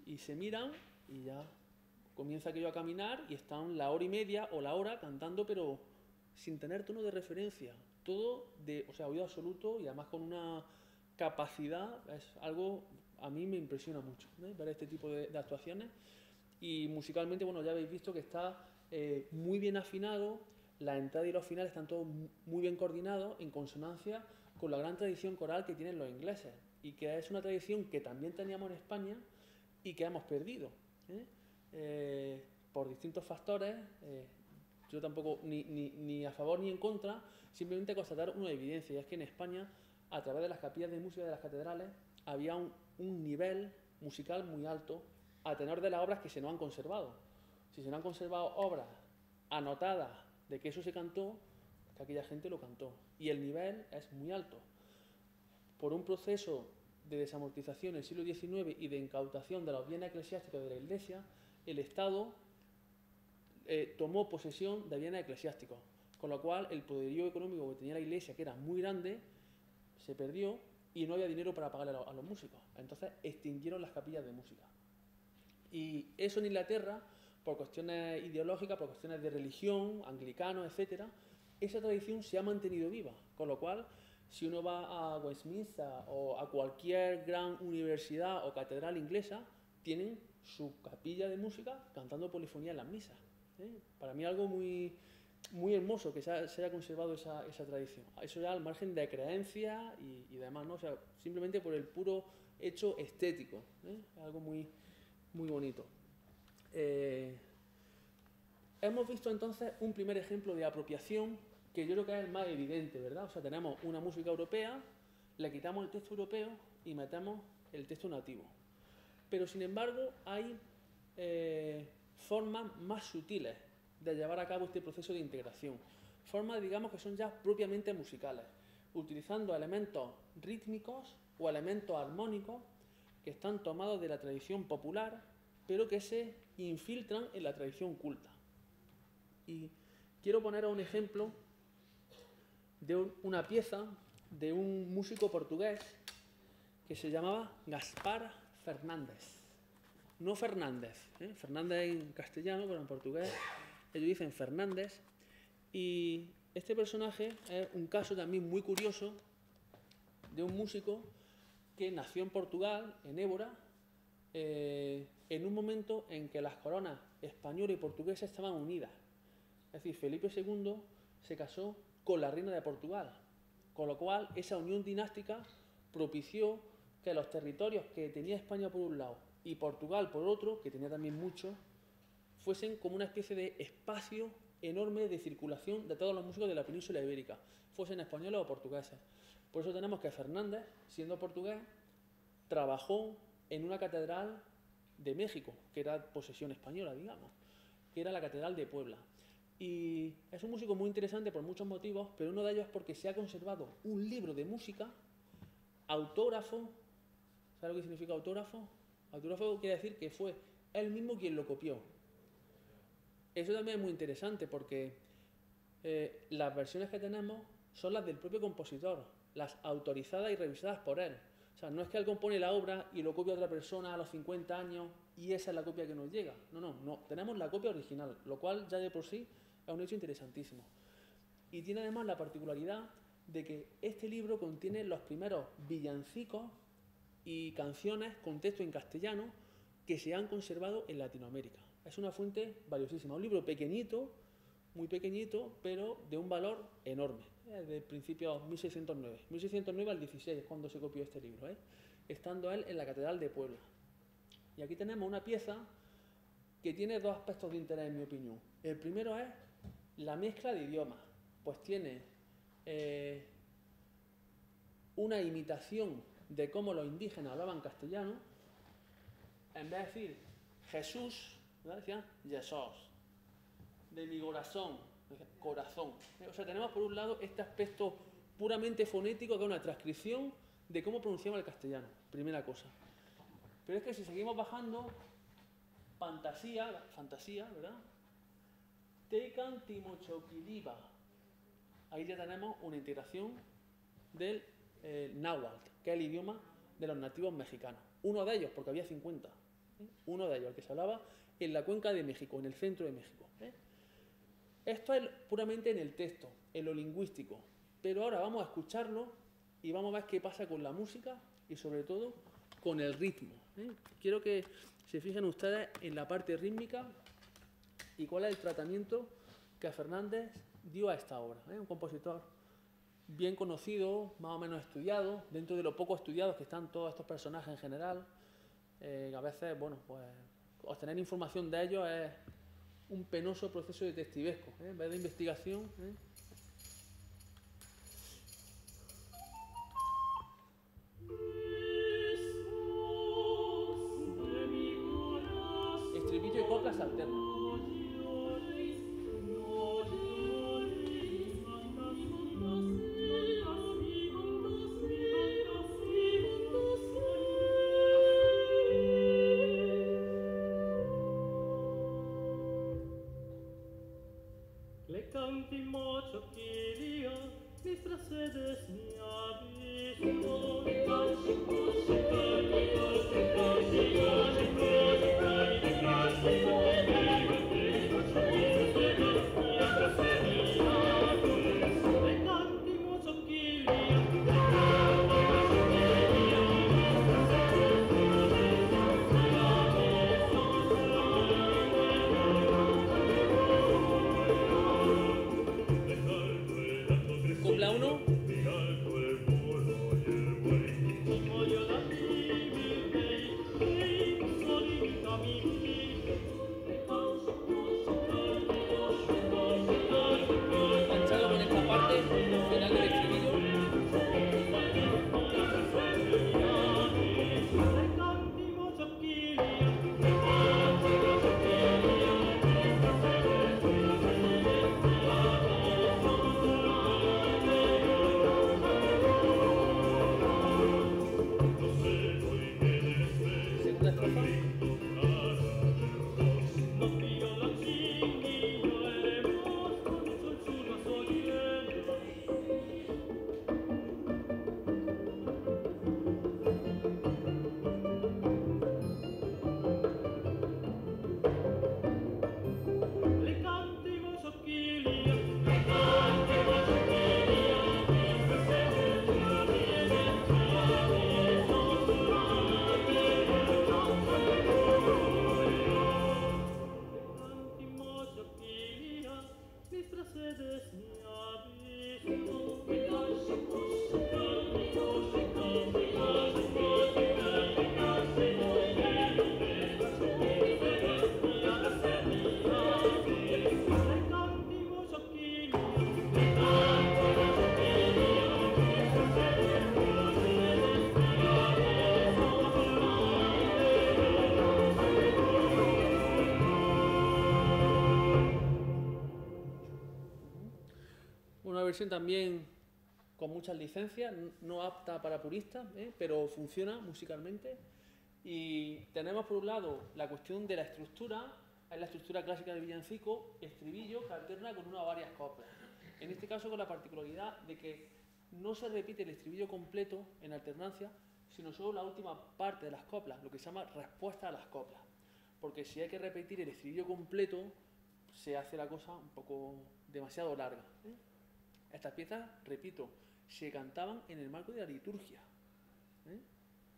Y se miran y ya comienza aquello a caminar y están la hora y media o la hora cantando, pero sin tener tono de referencia. Todo de, o sea, oído absoluto y además con una capacidad, es algo, a mí me impresiona mucho, ¿eh?, ver este tipo de actuaciones. Y musicalmente, bueno, ya habéis visto que está muy bien afinado, la entrada y los finales están todos muy bien coordinados, en consonancia con la gran tradición coral que tienen los ingleses, y que es una tradición que también teníamos en España y que hemos perdido, por distintos factores. Yo tampoco ni a favor ni en contra, simplemente constatar una evidencia, y es que en España, a través de las capillas de música de las catedrales, había un nivel musical muy alto, a tenor de las obras que se nos han conservado. Si se nos han conservado obras anotadas de que eso se cantó, que aquella gente lo cantó. Y el nivel es muy alto. Por un proceso de desamortización en el siglo XIX y de incautación de los bienes eclesiásticos de la Iglesia, el Estado tomó posesión de bienes eclesiásticos, con lo cual el poderío económico que tenía la Iglesia, que era muy grande, se perdió y no había dinero para pagarle a los músicos. Entonces extinguieron las capillas de música. Y eso en Inglaterra, por cuestiones ideológicas, por cuestiones de religión, anglicanos, etcétera, esa tradición se ha mantenido viva. Con lo cual, si uno va a Westminster o a cualquier gran universidad o catedral inglesa, tienen su capilla de música cantando polifonía en las misas. Para mí algo muy, muy hermoso que se haya conservado esa tradición. Eso ya al margen de creencias y demás, ¿no? O sea, simplemente por el puro hecho estético. Algo muy, muy bonito. Hemos visto entonces un primer ejemplo de apropiación que yo creo que es el más evidente, ¿verdad? O sea, tenemos una música europea, le quitamos el texto europeo y metemos el texto nativo. Pero sin embargo hay formas más sutiles de llevar a cabo este proceso de integración. Formas, digamos, que son ya propiamente musicales, utilizando elementos rítmicos o elementos armónicos que están tomados de la tradición popular, pero que se infiltran en la tradición culta. Y quiero poneros un ejemplo de una pieza de un músico portugués que se llamaba Gaspar Fernández. No Fernández, Fernández en castellano, pero en portugués ellos dicen Fernández. Y este personaje es un caso también muy curioso de un músico que nació en Portugal, en Évora, en un momento en que las coronas española y portuguesa estaban unidas. Es decir, Felipe II se casó con la reina de Portugal, con lo cual esa unión dinástica propició que los territorios que tenía España por un lado y Portugal por otro, que tenía también mucho, fuesen como una especie de espacio enorme de circulación de todos los músicos de la península ibérica, fuesen españoles o portugueses. Por eso tenemos que Fernández, siendo portugués, trabajó en una catedral de México, que era posesión española, digamos, que era la Catedral de Puebla. Y es un músico muy interesante por muchos motivos, pero uno de ellos es porque se ha conservado un libro de música, autógrafo. ¿Sabes lo que significa autógrafo? Autógrafo quiere decir que fue él mismo quien lo copió. Eso también es muy interesante porque las versiones que tenemos son las del propio compositor, las autorizadas y revisadas por él. O sea, no es que él compone la obra y lo copia otra persona a los 50 años y esa es la copia que nos llega. No. Tenemos la copia original, lo cual ya de por sí es un hecho interesantísimo. Y tiene además la particularidad de que este libro contiene los primeros villancicos y canciones con texto en castellano que se han conservado en Latinoamérica. Es una fuente valiosísima. Un libro pequeñito, muy pequeñito, pero de un valor enorme. De principios 1609. 1609 al 16 es cuando se copió este libro, estando él en la Catedral de Puebla. Y aquí tenemos una pieza que tiene dos aspectos de interés, en mi opinión. El primero es la mezcla de idiomas. Pues tiene una imitación de cómo los indígenas hablaban castellano. En vez de decir Jesús, ¿verdad? Decían Jesús. De mi corazón, corazón. O sea, tenemos por un lado este aspecto puramente fonético, que es una transcripción de cómo pronunciaba el castellano, primera cosa. Pero es que si seguimos bajando, fantasía, ¿verdad? Tecan timochoquiliba. Ahí ya tenemos una integración del náhuatl, que es el idioma de los nativos mexicanos. Uno de ellos, porque había 50. Uno de ellos, el que se hablaba en la cuenca de México, en el centro de México. Esto es puramente en el texto, en lo lingüístico. Pero ahora vamos a escucharlo y vamos a ver qué pasa con la música y sobre todo con el ritmo. Quiero que se fijen ustedes en la parte rítmica y cuál es el tratamiento que Fernández dio a esta obra. Un compositor bien conocido, más o menos estudiado, dentro de lo poco estudiados que están todos estos personajes en general. A veces, bueno, pues obtener información de ellos es un penoso proceso detectivesco, en vez de investigación. Estribillo y coplas alternas. Le canti mocio chilia Copla 1. Enganchado con esta parte final del estribillo. Segunda estrofa. Una versión también con muchas licencias, no apta para puristas, pero funciona musicalmente. Y tenemos por un lado la cuestión de la estructura, es la estructura clásica del villancico, estribillo que alterna con una o varias coplas. En este caso con la particularidad de que no se repite el estribillo completo en alternancia, sino solo la última parte de las coplas, lo que se llama respuesta a las coplas. Porque si hay que repetir el estribillo completo, se hace la cosa un poco demasiado larga. Estas piezas, repito, se cantaban en el marco de la liturgia.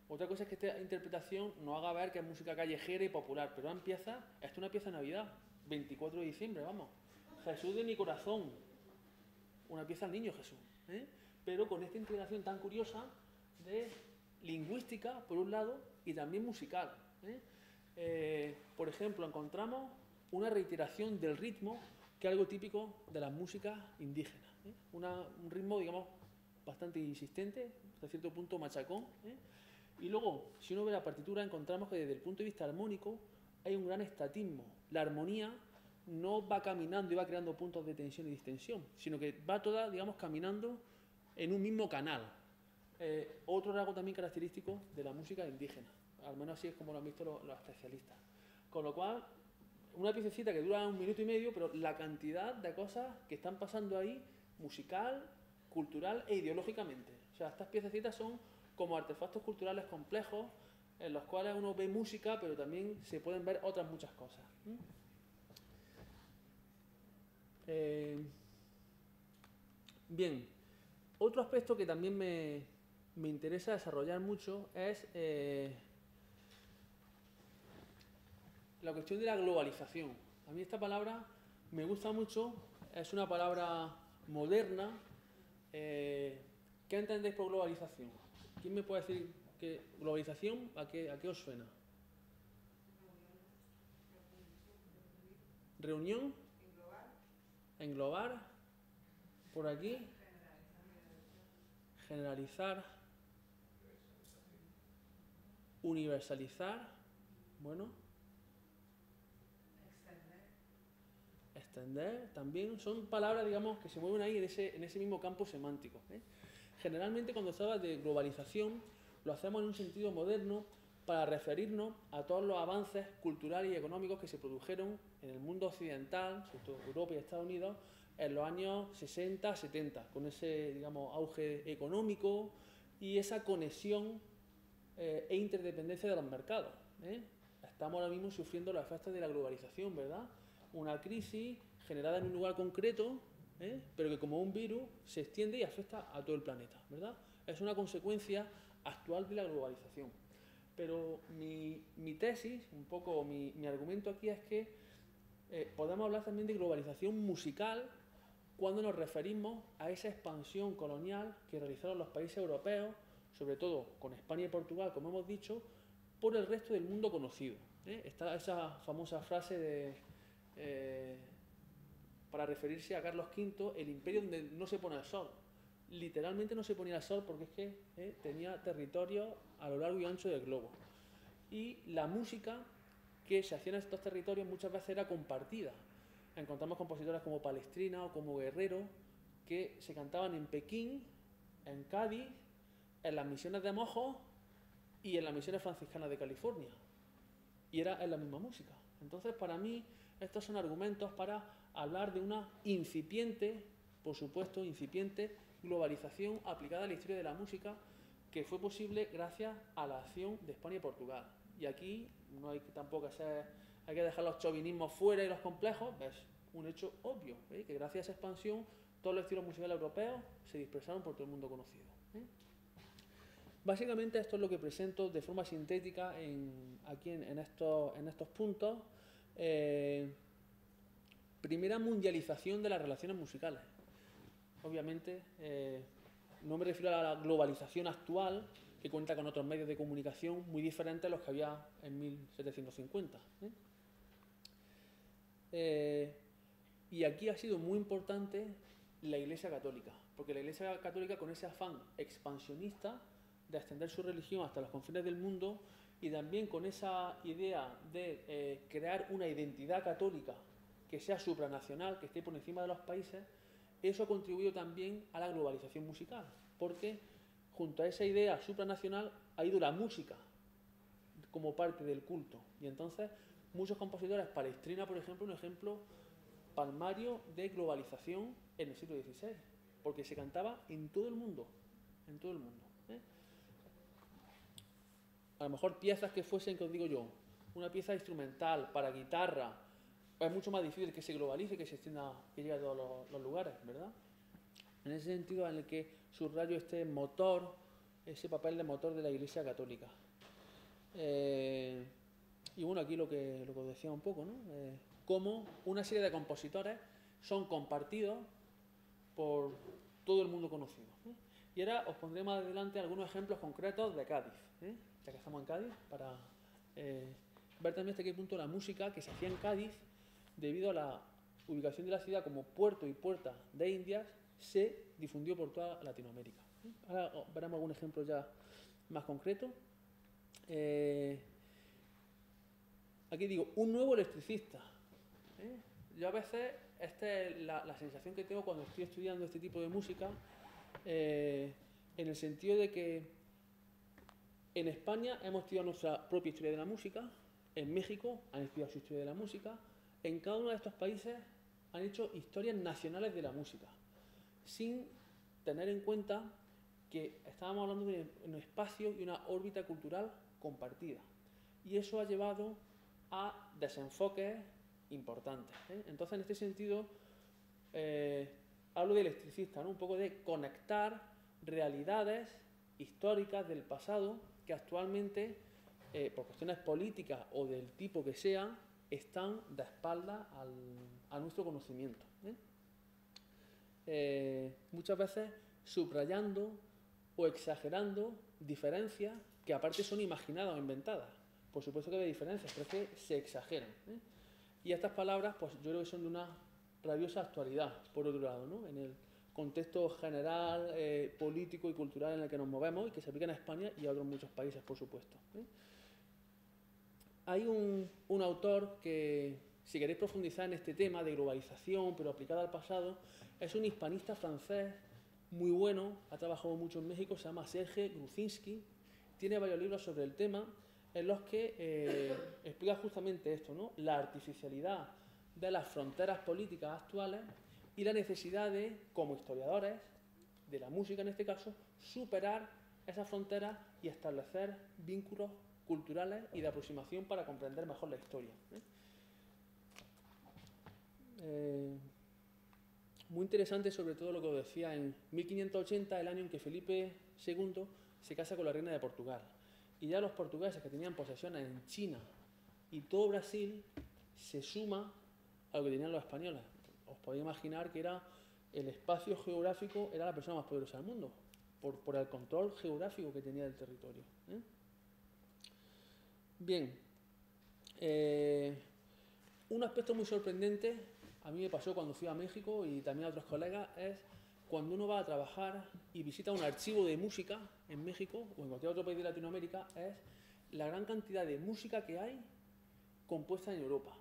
Otra cosa es que esta interpretación nos haga ver que es música callejera y popular, pero esto es una pieza de Navidad, 24 de diciembre, vamos. Jesús de mi corazón, una pieza al niño Jesús, pero con esta integración tan curiosa de lingüística, por un lado, y también musical. Por ejemplo, encontramos una reiteración del ritmo, que es algo típico de las músicas indígenas. Un ritmo, digamos, bastante insistente, hasta cierto punto machacón. Y luego, si uno ve la partitura, encontramos que desde el punto de vista armónico hay un gran estatismo. La armonía no va caminando y va creando puntos de tensión y distensión, sino que va toda, digamos, caminando en un mismo canal. Otro rasgo también característico de la música indígena, al menos así es como lo han visto los especialistas. Con lo cual, una piececita que dura 1 minuto y medio, pero la cantidad de cosas que están pasando ahí, musical, cultural e ideológicamente. O sea, estas piececitas son como artefactos culturales complejos en los cuales uno ve música, pero también se pueden ver otras muchas cosas. Bien, otro aspecto que también me interesa desarrollar mucho es la cuestión de la globalización. A mí esta palabra me gusta mucho, es una palabra moderna. ¿Qué entendéis por globalización? ¿Quién me puede decir que globalización a qué os suena? Reunión, englobar, por aquí, generalizar, universalizar, bueno, extender, también son palabras, digamos, que se mueven ahí en ese mismo campo semántico. Generalmente cuando se habla de globalización lo hacemos en un sentido moderno para referirnos a todos los avances culturales y económicos que se produjeron en el mundo occidental, sobre todo Europa y Estados Unidos, en los años 60, 70, con ese, digamos, auge económico y esa conexión e interdependencia de los mercados. Estamos ahora mismo sufriendo los efectos de la globalización, ¿verdad? Una crisis generada en un lugar concreto, pero que como un virus se extiende y afecta a todo el planeta, ¿verdad? Es una consecuencia actual de la globalización. Pero mi tesis, un poco mi argumento aquí es que podemos hablar también de globalización musical cuando nos referimos a esa expansión colonial que realizaron los países europeos, sobre todo con España y Portugal, como hemos dicho, por el resto del mundo conocido. Está esa famosa frase de, para referirse a Carlos V, el imperio donde no se pone el sol. Literalmente no se ponía el sol porque es que tenía territorio a lo largo y ancho del globo. Y la música que se hacía en estos territorios muchas veces era compartida. Encontramos compositores como Palestrina o como Guerrero que se cantaban en Pekín, en Cádiz, en las misiones de Mojos y en las misiones franciscanas de California. Y era en la misma música. Entonces, para mí, estos son argumentos para hablar de una incipiente, por supuesto, incipiente globalización aplicada a la historia de la música que fue posible gracias a la acción de España y Portugal. Y aquí no hay que tampoco hay que dejar los chauvinismos fuera y los complejos, es un hecho obvio, que gracias a esa expansión todos los estilos musicales europeos se dispersaron por todo el mundo conocido. Básicamente esto es lo que presento de forma sintética aquí en estos puntos. Primera mundialización de las relaciones musicales. Obviamente no me refiero a la globalización actual, que cuenta con otros medios de comunicación muy diferentes a los que había en 1750. Y aquí ha sido muy importante la Iglesia Católica, porque la Iglesia Católica, con ese afán expansionista de extender su religión hasta los confines del mundo y también con esa idea de crear una identidad católica que sea supranacional, que esté por encima de los países, eso ha contribuido también a la globalización musical, porque junto a esa idea supranacional ha ido la música como parte del culto. Y entonces muchos compositores, Palestrina por ejemplo, un ejemplo palmario de globalización en el siglo XVI, porque se cantaba en todo el mundo, en todo el mundo. A lo mejor piezas que fuesen, que os digo yo, una pieza instrumental para guitarra, es mucho más difícil que se globalice, que se extienda, que llegue a todos los lugares, ¿verdad? En ese sentido en el que subrayo este motor, ese papel de motor de la Iglesia Católica. Y bueno, aquí lo que os decía un poco, ¿no? Cómo una serie de compositores son compartidos por todo el mundo conocido. Y ahora os pondré más adelante algunos ejemplos concretos de Cádiz, ya que estamos en Cádiz, para ver también hasta qué punto la música que se hacía en Cádiz, debido a la ubicación de la ciudad como puerto y puerta de Indias, se difundió por toda Latinoamérica. Ahora veremos algún ejemplo ya más concreto. Aquí digo, un nuevo electricista. Yo a veces, esta es la sensación que tengo cuando estoy estudiando este tipo de música, en el sentido de que en España hemos estudiado nuestra propia historia de la música, en México han estudiado su historia de la música, en cada uno de estos países han hecho historias nacionales de la música, sin tener en cuenta que estábamos hablando de un espacio y una órbita cultural compartida. Y eso ha llevado a desenfoques importantes. Entonces, en este sentido, hablo de electricista, ¿no? Un poco de conectar realidades históricas del pasado que actualmente, por cuestiones políticas o del tipo que sea, están de espaldas a nuestro conocimiento. Muchas veces subrayando o exagerando diferencias que aparte son imaginadas o inventadas. Por supuesto que hay diferencias, pero es que se exageran. Y estas palabras, pues yo creo que son de una rabiosa actualidad, por otro lado, ¿no? En el contexto general, político y cultural en el que nos movemos y que se aplican a España y a otros muchos países, por supuesto. Hay un autor que, si queréis profundizar en este tema de globalización, pero aplicada al pasado, es un hispanista francés muy bueno, ha trabajado mucho en México, se llama Serge Gruzinski, tiene varios libros sobre el tema, en los que explica justamente esto, ¿no? La artificialidad de las fronteras políticas actuales y la necesidad de, como historiadores de la música en este caso, superar esas fronteras y establecer vínculos culturales y de aproximación para comprender mejor la historia. Muy interesante sobre todo lo que os decía, en 1580, el año en que Felipe II se casa con la reina de Portugal. Y ya los portugueses que tenían posesiones en China y todo Brasil se suma a lo que tenían los españoles. Os podéis imaginar que era el espacio geográfico, era la persona más poderosa del mundo, por el control geográfico que tenía del territorio. Bien, un aspecto muy sorprendente, a mí me pasó cuando fui a México y también a otros colegas, es cuando uno va a trabajar y visita un archivo de música en México o en cualquier otro país de Latinoamérica, es la gran cantidad de música que hay compuesta en Europa.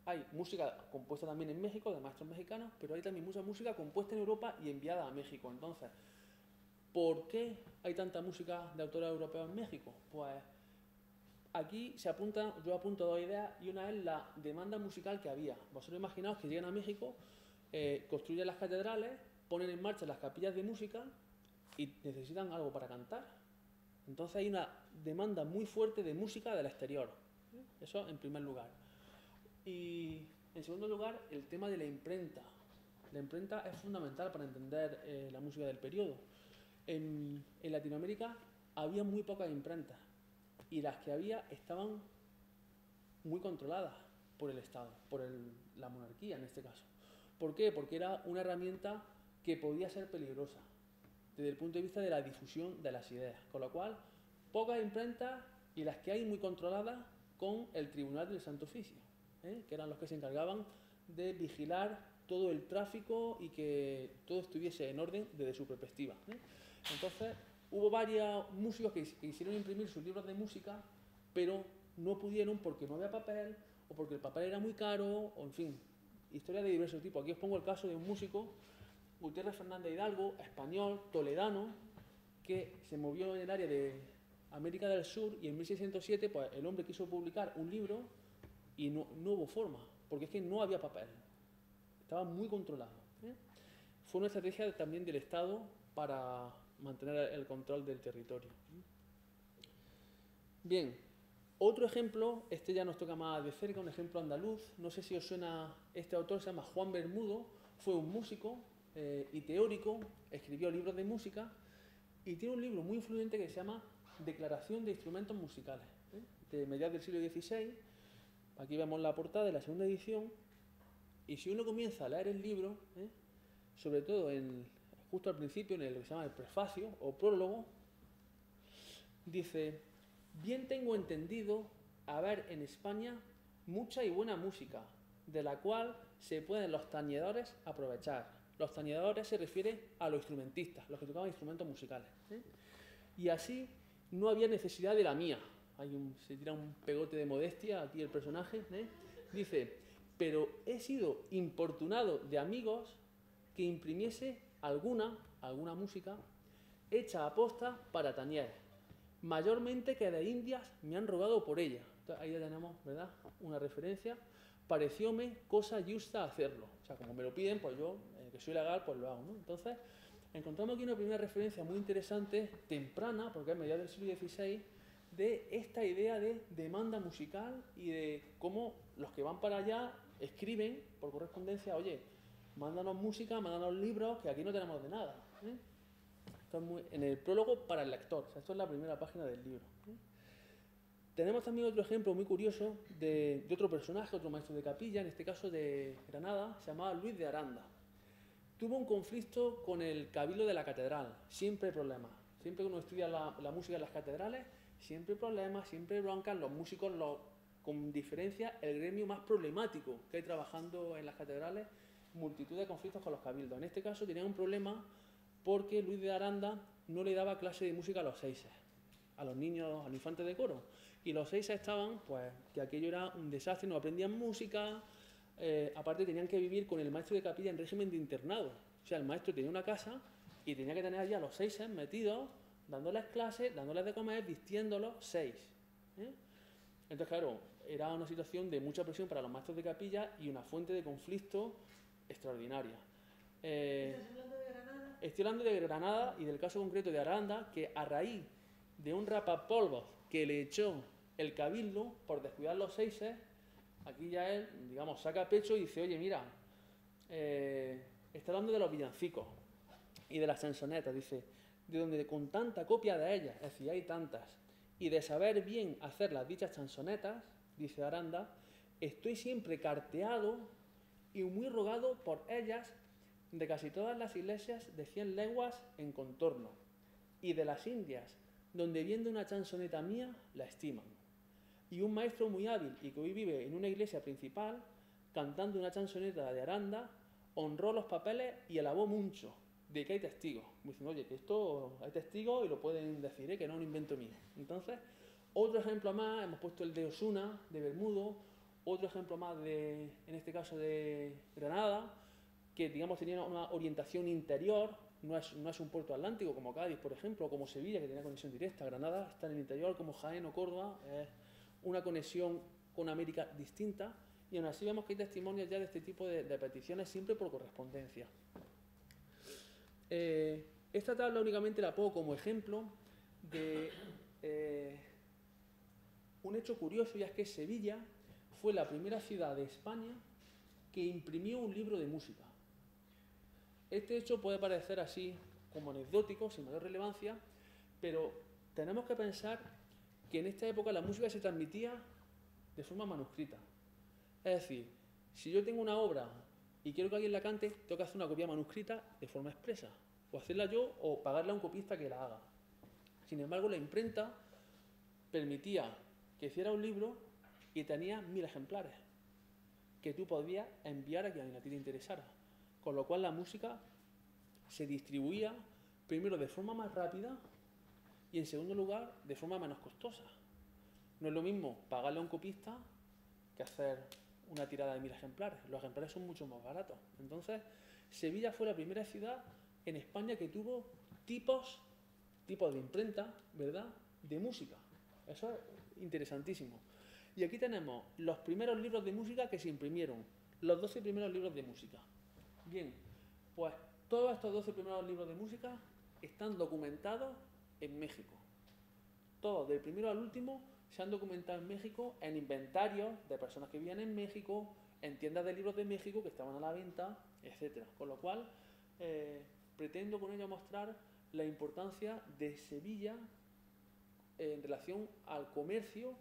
Hay música compuesta también en México, de maestros mexicanos, pero hay también mucha música compuesta en Europa y enviada a México. Entonces, ¿por qué hay tanta música de autores europeos en México? Pues aquí se apunta, yo apunto dos ideas, y una es la demanda musical que había. Vosotros imaginaos que llegan a México, construyen las catedrales, ponen en marcha las capillas de música y necesitan algo para cantar. Entonces hay una demanda muy fuerte de música del exterior. Eso en primer lugar. Y en segundo lugar, el tema de la imprenta. La imprenta es fundamental para entender la música del periodo. En Latinoamérica había muy pocas imprentas y las que había estaban muy controladas por el Estado, por la monarquía en este caso. ¿Por qué? Porque era una herramienta que podía ser peligrosa desde el punto de vista de la difusión de las ideas. Con lo cual, pocas imprentas y las que hay muy controladas con el Tribunal del Santo Oficio, que eran los que se encargaban de vigilar todo el tráfico y que todo estuviese en orden desde su perspectiva. Entonces, hubo varios músicos que quisieron imprimir sus libros de música, pero no pudieron porque no había papel, o porque el papel era muy caro, o en fin, historias de diversos tipos. Aquí os pongo el caso de un músico, Gutiérrez Fernández Hidalgo, español, toledano, que se movió en el área de América del Sur y en 1607 pues, el hombre quiso publicar un libro y no hubo forma, porque es que no había papel. Estaba muy controlado. Fue una estrategia también del Estado para mantener el control del territorio. Bien, otro ejemplo, este ya nos toca más de cerca, un ejemplo andaluz. No sé si os suena este autor, se llama Juan Bermudo, fue un músico y teórico, escribió libros de música y tiene un libro muy influyente que se llama Declaración de Instrumentos Musicales, de mediados del siglo XVI. Aquí vemos la portada de la segunda edición y si uno comienza a leer el libro, sobre todo justo al principio, en lo que se llama el prefacio o prólogo, dice: bien tengo entendido haber en España mucha y buena música, de la cual se pueden los tañedores aprovechar. Los tañedores se refiere a los instrumentistas, los que tocaban instrumentos musicales. Y así no había necesidad de la mía. Se tira un pegote de modestia aquí el personaje. Dice: pero he sido importunado de amigos que imprimiese alguna música hecha a posta para tañer. Mayormente que de Indias me han rogado por ella. Entonces, ahí ya tenemos, ¿verdad?, una referencia. Parecióme cosa justa hacerlo. O sea, como me lo piden, pues yo, que soy legal, pues lo hago, ¿no? Entonces, encontramos aquí una primera referencia muy interesante, temprana, porque es mediados del siglo XVI, de esta idea de demanda musical y de cómo los que van para allá escriben por correspondencia: oye, mándanos música, mándanos libros, que aquí no tenemos de nada. Esto es muy, en el prólogo para el lector. O sea, esto es la primera página del libro. Tenemos también otro ejemplo muy curioso de otro personaje, otro maestro de capilla, en este caso de Granada, se llamaba Luis de Aranda. Tuvo un conflicto con el cabildo de la catedral, siempre hay problemas. Siempre que uno estudia la música en las catedrales, siempre hay problemas, siempre hay broncas. Los músicos, con diferencia, el gremio más problemático que hay trabajando en las catedrales, multitud de conflictos con los cabildos. En este caso tenían un problema porque Luis de Aranda no le daba clase de música a los seises, a los niños, a los infantes de coro. Y los seises estaban, pues, que aquello era un desastre, no aprendían música, aparte tenían que vivir con el maestro de capilla en régimen de internado. O sea, el maestro tenía una casa y tenía que tener allí a los seises metidos, dándoles clases, dándoles de comer, vistiéndolos, seis. Entonces, claro, era una situación de mucha presión para los maestros de capilla y una fuente de conflicto extraordinaria. ¿Estás hablando de Granada? Estoy hablando de Granada y del caso concreto de Aranda, que a raíz de un rapapolvos que le echó el cabildo por descuidar los seises, aquí ya él, digamos, saca pecho y dice, oye, mira, está hablando de los villancicos y de las chansonetas, dice, de donde con tanta copia de ellas, es decir, hay tantas, y de saber bien hacer las dichas chansonetas, dice Aranda, estoy siempre carteado y muy rogado por ellas de casi todas las iglesias de 100 leguas en contorno, y de las Indias, donde viendo una chansoneta mía, la estiman. Y un maestro muy hábil y que hoy vive en una iglesia principal, cantando una chansoneta de Aranda, honró los papeles y alabó mucho, de que hay testigos. Dicen, oye, que esto hay testigos y lo pueden decir, que no es un invento mío. Entonces, otro ejemplo más, hemos puesto el de Osuna, de Bermudo, otro ejemplo más de, en este caso de Granada, que digamos tenía una orientación interior, no es un puerto atlántico como Cádiz, por ejemplo, o como Sevilla, que tenía conexión directa. Granada está en el interior, como Jaén o Córdoba, es una conexión con América distinta, y aún así vemos que hay testimonios ya de este tipo de peticiones, siempre por correspondencia. Esta tabla únicamente la pongo como ejemplo de un hecho curioso, y es que Sevilla fue la primera ciudad de España que imprimió un libro de música. Este hecho puede parecer así como anecdótico, sin mayor relevancia, pero tenemos que pensar que en esta época la música se transmitía de forma manuscrita. Es decir, si yo tengo una obra y quiero que alguien la cante, tengo que hacer una copia manuscrita de forma expresa, o hacerla yo o pagarle a un copista que la haga. Sin embargo, la imprenta permitía que hiciera un libro y tenía 1000 ejemplares que tú podías enviar a quien a ti te interesara. Con lo cual la música se distribuía primero de forma más rápida y en segundo lugar de forma menos costosa. No es lo mismo pagarle a un copista que hacer una tirada de 1000 ejemplares. Los ejemplares son mucho más baratos. Entonces, Sevilla fue la primera ciudad en España que tuvo tipos de imprenta, ¿verdad?, de música. Eso es interesantísimo. Y aquí tenemos los primeros libros de música que se imprimieron, los 12 primeros libros de música. Bien, pues todos estos 12 primeros libros de música están documentados en México. Todos, del primero al último, se han documentado en México en inventarios de personas que vivían en México, en tiendas de libros de México que estaban a la venta, etc. Con lo cual, pretendo con ello mostrar la importancia de Sevilla en relación al comercio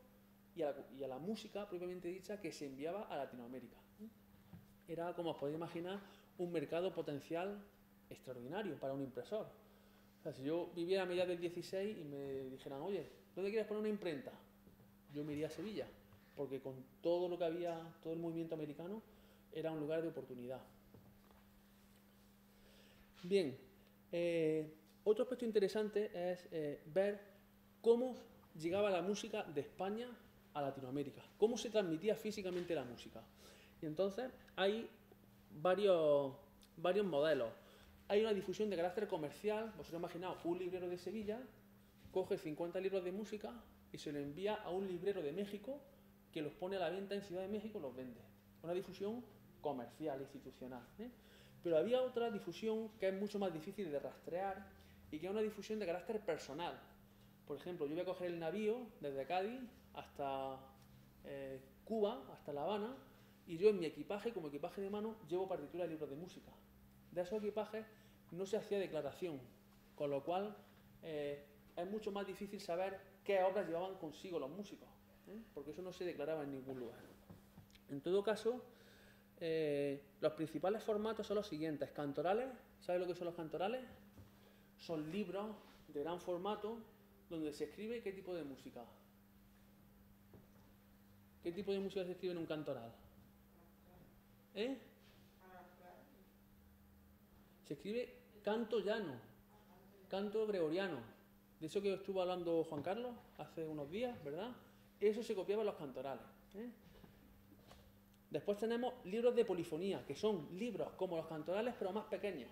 y a la música propiamente dicha que se enviaba a Latinoamérica. Era, como os podéis imaginar, un mercado potencial extraordinario para un impresor. O sea, si yo viviera a mediados del 16 y me dijeran, oye, ¿dónde quieres poner una imprenta? Yo me iría a Sevilla, porque con todo lo que había, todo el movimiento americano, era un lugar de oportunidad. Bien, otro aspecto interesante es ver cómo llegaba la música de España a Latinoamérica, cómo se transmitía físicamente la música. Y entonces hay varios modelos. Hay una difusión de carácter comercial. Vosotros imaginaos, un librero de Sevilla coge 50 libros de música y se lo envía a un librero de México que los pone a la venta en Ciudad de México y los vende. Una difusión comercial, institucional. Pero había otra difusión que es mucho más difícil de rastrear y que es una difusión de carácter personal. Por ejemplo, yo voy a coger el navío desde Cádiz hasta Cuba, hasta La Habana, y yo en mi equipaje, como equipaje de mano, llevo partituras de libros de música. De esos equipajes no se hacía declaración, con lo cual es mucho más difícil saber qué obras llevaban consigo los músicos, porque eso no se declaraba en ningún lugar. En todo caso, los principales formatos son los siguientes. Cantorales, ¿sabes lo que son los cantorales? Son libros de gran formato donde se escribe qué tipo de música. ¿Qué tipo de música se escribe en un cantoral? Se escribe canto llano, canto gregoriano. De eso que estuvo hablando Juan Carlos hace unos días, ¿verdad? Eso se copiaba en los cantorales. Después tenemos libros de polifonía, que son libros como los cantorales, pero más pequeños.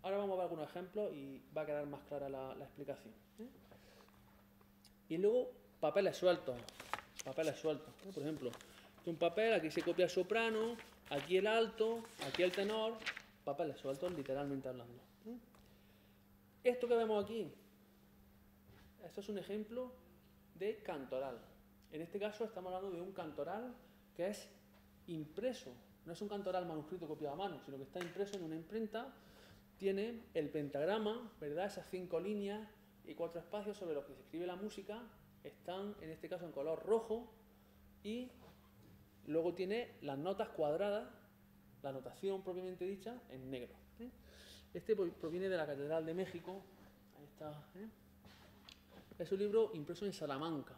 Ahora vamos a ver algunos ejemplos y va a quedar más clara la explicación. Y luego, papeles sueltos. Por ejemplo, un papel, aquí se copia soprano, Aquí el alto, aquí el tenor, papeles sueltos literalmente hablando. Esto que vemos aquí, esto es un ejemplo de cantoral. En este caso estamos hablando de un cantoral que es impreso. No es un cantoral manuscrito copiado a mano, sino que está impreso en una imprenta. Tiene el pentagrama, ¿verdad? Esas 5 líneas y 4 espacios sobre los que se escribe la música. Están, en este caso, en color rojo. Y luego tiene las notas cuadradas, la notación propiamente dicha, en negro. Este proviene de la Catedral de México. Ahí está. Es un libro impreso en Salamanca.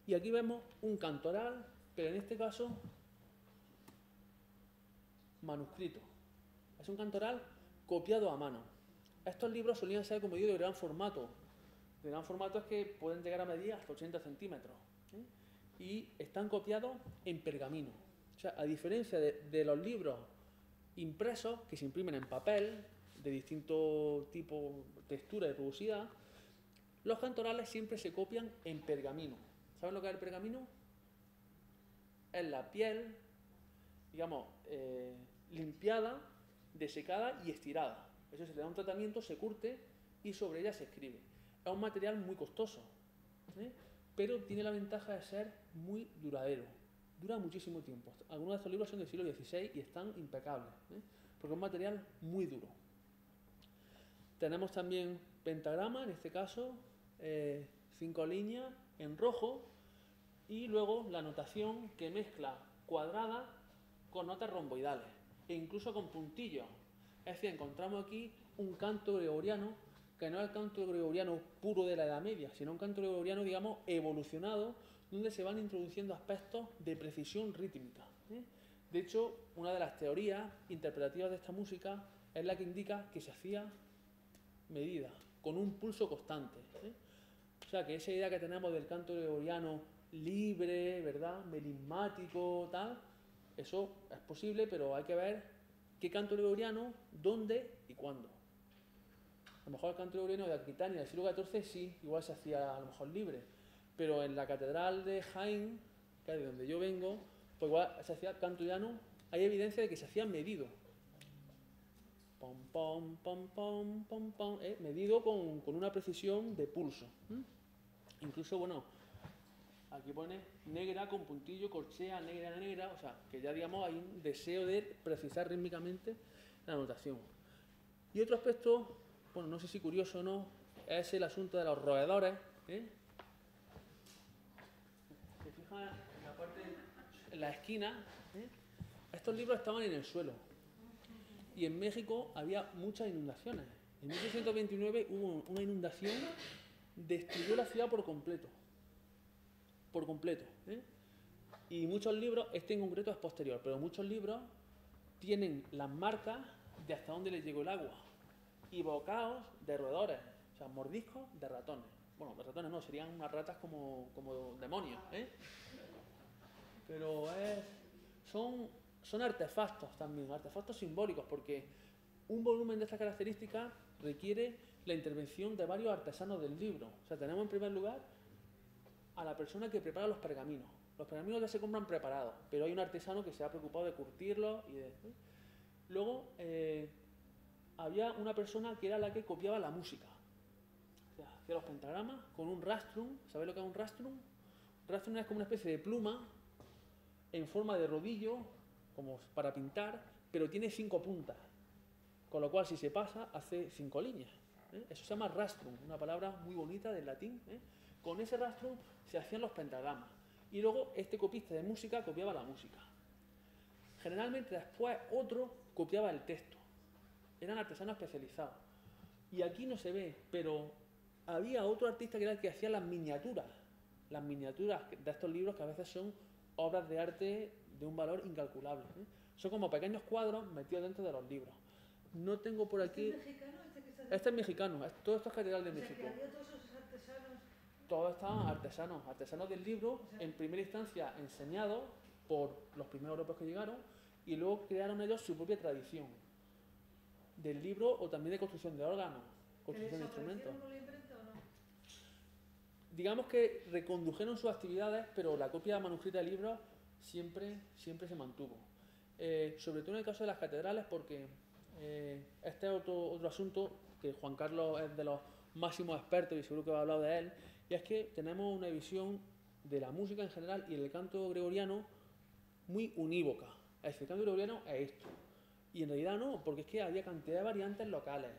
Y aquí vemos un cantoral, pero en este caso manuscrito. Es un cantoral copiado a mano. Estos libros solían ser, como digo, de gran formato. De gran formato es que pueden llegar a medir hasta 80 centímetros. Y están copiados en pergamino. O sea, a diferencia de los libros impresos que se imprimen en papel, de distinto tipo, textura y rugosidad, los cantorales siempre se copian en pergamino. ¿Saben lo que es el pergamino? Es la piel, digamos, limpiada, desecada y estirada. Eso se le da un tratamiento, se curte y sobre ella se escribe. Es un material muy costoso, pero tiene la ventaja de ser muy duradero. Dura muchísimo tiempo. Algunos de estos libros son del siglo XVI y están impecables, porque es un material muy duro. Tenemos también pentagrama, en este caso, 5 líneas en rojo, y luego la notación que mezcla cuadrada con notas romboidales e incluso con puntillos. Es decir, encontramos aquí un canto gregoriano que no es el canto gregoriano puro de la Edad Media, sino un canto gregoriano, digamos, evolucionado, donde se van introduciendo aspectos de precisión rítmica. De hecho, una de las teorías interpretativas de esta música es la que indica que se hacía medida, con un pulso constante. O sea, que esa idea que tenemos del canto gregoriano libre, ¿verdad?, melismático, tal, eso es posible, pero hay que ver qué canto gregoriano, dónde y cuándo. A lo mejor el canto gregoriano de Aquitania del siglo XIV sí, igual se hacía a lo mejor libre, pero en la catedral de Jaén, que es de donde yo vengo, pues igual se hacía canto gregoriano, hay evidencia de que se hacía medido. Pom, pom, pom, pom, pom, pom, medido con una precisión de pulso. Incluso, bueno, aquí pone negra con puntillo, corchea, negra, negra, o sea, que ya digamos hay un deseo de precisar rítmicamente la notación. Y otro aspecto, bueno, no sé si curioso o no, es el asunto de los roedores. Se fijan en la parte, en la esquina, estos libros estaban en el suelo. Y en México había muchas inundaciones. En 1829 hubo una inundación, destruyó la ciudad por completo. Por completo. Y muchos libros, este en concreto es posterior, pero muchos libros tienen las marcas de hasta dónde les llegó el agua. Y bocados de roedores, o sea, mordiscos de ratones. Bueno, de ratones no, serían unas ratas como demonios. Pero son artefactos también, artefactos simbólicos, porque un volumen de estas características requiere la intervención de varios artesanos del libro. O sea, tenemos en primer lugar a la persona que prepara los pergaminos. Los pergaminos ya se compran preparados, pero hay un artesano que se ha preocupado de curtirlos y de... Luego había una persona que era la que copiaba la música. O sea, hacía los pentagramas con un rastrum. ¿Sabéis lo que es un rastrum? Un rastrum es como una especie de pluma en forma de rodillo, como para pintar, pero tiene 5 puntas. Con lo cual, si se pasa, hace 5 líneas. Eso se llama rastrum, una palabra muy bonita del latín. Con ese rastrum se hacían los pentagramas. Y luego este copista de música copiaba la música. Generalmente después otro copiaba el texto. Eran artesanos especializados. Y aquí no se ve, pero había otro artista que era el que hacía las miniaturas. Las miniaturas de estos libros que a veces son obras de arte de un valor incalculable. Son como pequeños cuadros metidos dentro de los libros. No tengo por aquí... ¿Este es mexicano? Este es mexicano, todo esto es Catedral de México. O sea, que había todos esos artesanos. Todos estaban artesanos del libro, en primera instancia enseñados por los primeros europeos que llegaron, y luego crearon ellos su propia tradición del libro o también de construcción de órganos, construcción de instrumentos. ¿Con la imprenta o no? Digamos que recondujeron sus actividades, pero la copia manuscrita del libro siempre se mantuvo. Sobre todo en el caso de las catedrales, porque este es otro asunto que Juan Carlos es de los máximos expertos y seguro que va a hablar de él, y es que tenemos una visión de la música en general y el canto gregoriano muy unívoca. Es decir, el canto gregoriano es esto. Y en realidad no, porque es que había cantidad de variantes locales.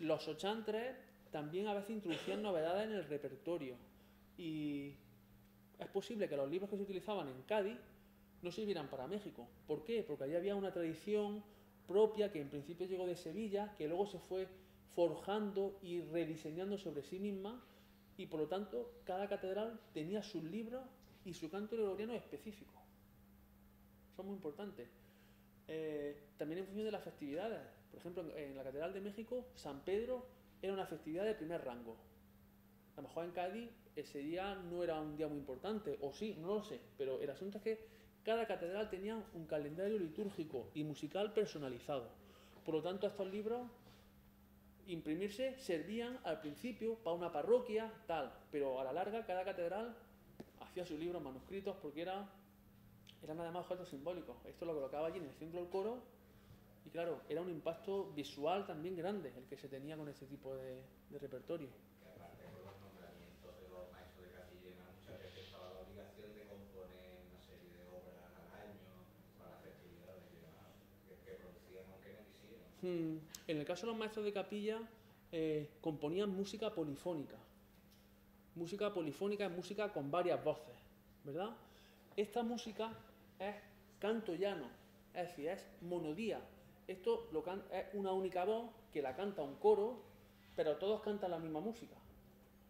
Los ochantres también a veces introducían novedades en el repertorio. Y es posible que los libros que se utilizaban en Cádiz no sirvieran para México. ¿Por qué? Porque allí había una tradición propia que en principio llegó de Sevilla, que luego se fue forjando y rediseñando sobre sí misma, y por lo tanto cada catedral tenía sus libros y su canto gregoriano específico. Eso es muy importante. También en función de las festividades. Por ejemplo, en la Catedral de México, San Pedro era una festividad de primer rango. A lo mejor en Cádiz ese día no era un día muy importante, o sí, no lo sé, pero el asunto es que cada catedral tenía un calendario litúrgico y musical personalizado. Por lo tanto, estos libros, imprimirse, servían al principio para una parroquia, tal, pero a la larga cada catedral hacía sus libros manuscritos porque eran además objetos simbólicos. Esto lo colocaba allí en el centro del coro y claro, era un impacto visual también grande el que se tenía con este tipo de repertorio. Que aparte con los nombramientos de los maestros de capilla y demás, muchas veces estaba la obligación de componer una serie de obras al año para las festividades y demás, que producían aunque no quisieran. En el caso de los maestros de capilla, componían música polifónica. Música polifónica es música con varias voces, ¿verdad? Esta música es canto llano, es decir, es monodía. Esto es una única voz que la canta un coro, pero todos cantan la misma música.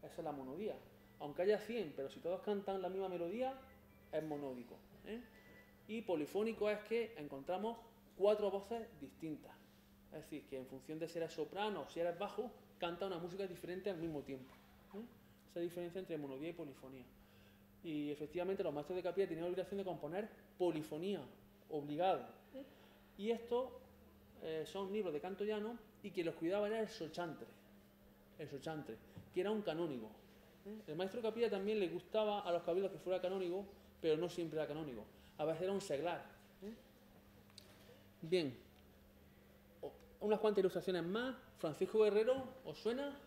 Esa es la monodía. Aunque haya 100, pero si todos cantan la misma melodía, es monódico. Y polifónico es que encontramos 4 voces distintas. Es decir, que en función de si eres soprano o si eres bajo, canta una música diferente al mismo tiempo. Esa diferencia entre monodía y polifonía. Y efectivamente los maestros de capilla tenían la obligación de componer polifonía, obligado. Y estos son libros de canto llano y quien los cuidaba era el sochantre, que era un canónigo. El maestro de capilla también le gustaba a los cabildos que fuera canónigo, pero no siempre era canónigo. A veces era un seglar. Bien, unas cuantas ilustraciones más. Francisco Guerrero, ¿os suena?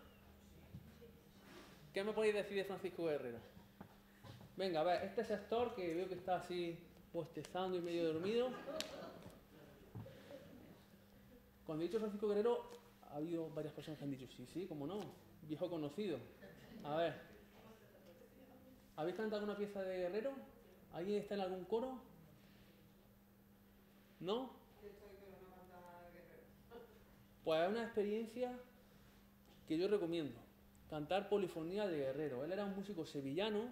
¿Qué me podéis decir de Francisco Guerrero? Venga, a ver, este sector que veo que está así bostezando y medio dormido. Cuando he dicho Francisco Guerrero, ha habido varias personas que han dicho, sí, cómo no, viejo conocido. A ver, ¿habéis cantado alguna pieza de Guerrero? ¿Alguien está en algún coro? ¿No? Pues es una experiencia que yo recomiendo. Cantar polifonía de Guerrero. Él era un músico sevillano,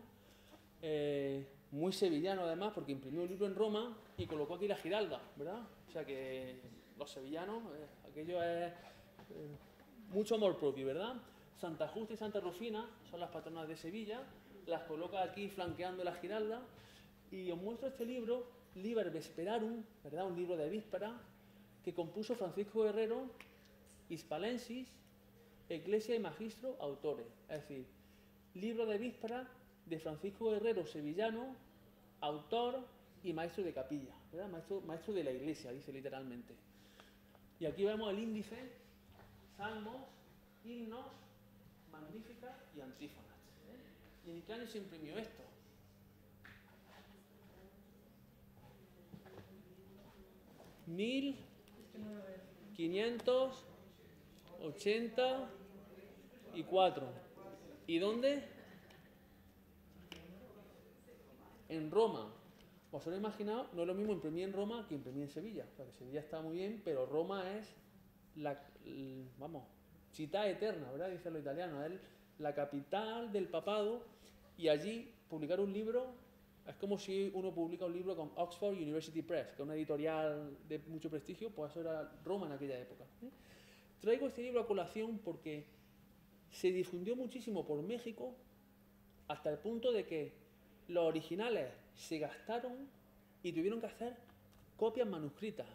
muy sevillano además, porque imprimió un libro en Roma y colocó aquí la Giralda, ¿verdad? O sea que los sevillanos, aquello es mucho amor propio, ¿verdad? Santa Justa y Santa Rufina son las patronas de Sevilla, las coloca aquí flanqueando la Giralda, y os muestro este libro, Liber Vesperarum, ¿verdad? Un libro de víspera que compuso Francisco Guerrero, Hispalensis, Ecclesia y Magistro Autores, es decir, libro de víspera de Francisco Guerrero, sevillano, autor y maestro de capilla, ¿verdad? Maestro de la iglesia, dice literalmente. Y aquí vemos el índice, salmos, himnos, magníficas y antífonas. ¿Y en qué año se imprimió esto? ¿1584? ¿Y dónde? En Roma. ¿Os lo imaginado? No es lo mismo imprimir en Roma que imprimir en Sevilla. O sea, que Sevilla está muy bien, pero Roma es città eterna, ¿verdad? Dicen los italianos. Es la capital del papado y allí publicar un libro es como si uno publica un libro con Oxford University Press, que es una editorial de mucho prestigio, pues eso era Roma en aquella época. Traigo este libro a colación porque se difundió muchísimo por México hasta el punto de que los originales se gastaron y tuvieron que hacer copias manuscritas.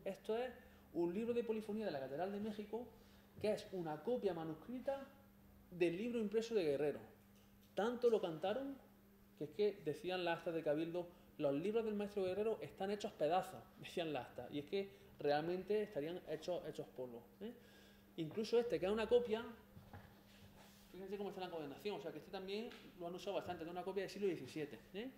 Esto es un libro de polifonía de la Catedral de México que es una copia manuscrita del libro impreso de Guerrero. Tanto lo cantaron que es que decían las actas de Cabildo los libros del maestro Guerrero están hechos pedazos, decían las actas, y es que realmente estarían hechos polvo. Incluso este, que es una copia, fíjense cómo está la encuadernación, o sea que este también lo han usado bastante, es una copia del siglo XVII.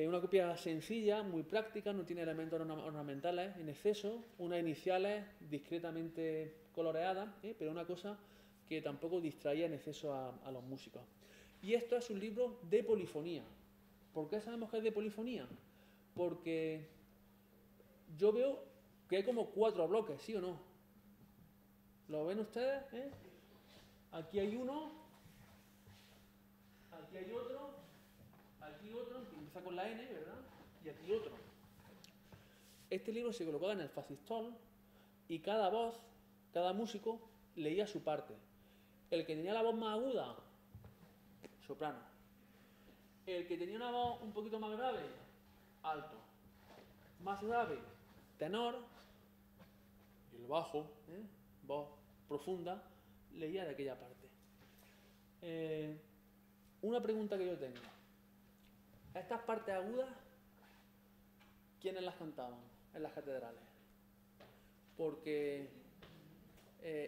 Una copia sencilla, muy práctica, no tiene elementos ornamentales en exceso, unas iniciales discretamente coloreadas, pero una cosa que tampoco distraía en exceso a los músicos. Y esto es un libro de polifonía. ¿Por qué sabemos que es de polifonía? Porque yo veo que hay como 4 bloques, ¿sí o no? ¿Lo ven ustedes? Aquí hay uno, aquí hay otro, que empieza con la N, ¿verdad? Y aquí otro. Este libro se colocaba en el facistol y cada voz, cada músico leía su parte. El que tenía la voz más aguda, soprano. El que tenía una voz un poquito más grave, alto. Más grave, tenor. Y el bajo, voz profunda, leía de aquella parte. Una pregunta que yo tengo. Estas partes agudas, ¿quiénes las cantaban en las catedrales? Porque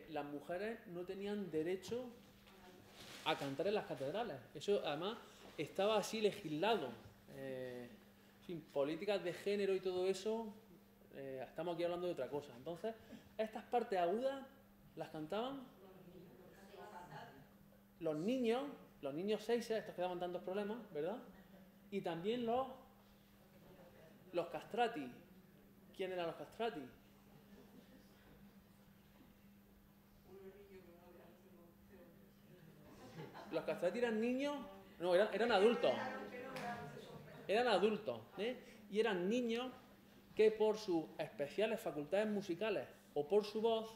las mujeres no tenían derecho a cantar en las catedrales. Eso además estaba así legislado. En fin, políticas de género y todo eso, estamos aquí hablando de otra cosa. Entonces, estas partes agudas las cantaban los niños seises, estos que daban tantos problemas, ¿verdad? Y también los castrati. ¿Quién eran los castrati? Los castrati eran niños, no, eran adultos. Eran adultos, y eran niños que por sus especiales facultades musicales o por su voz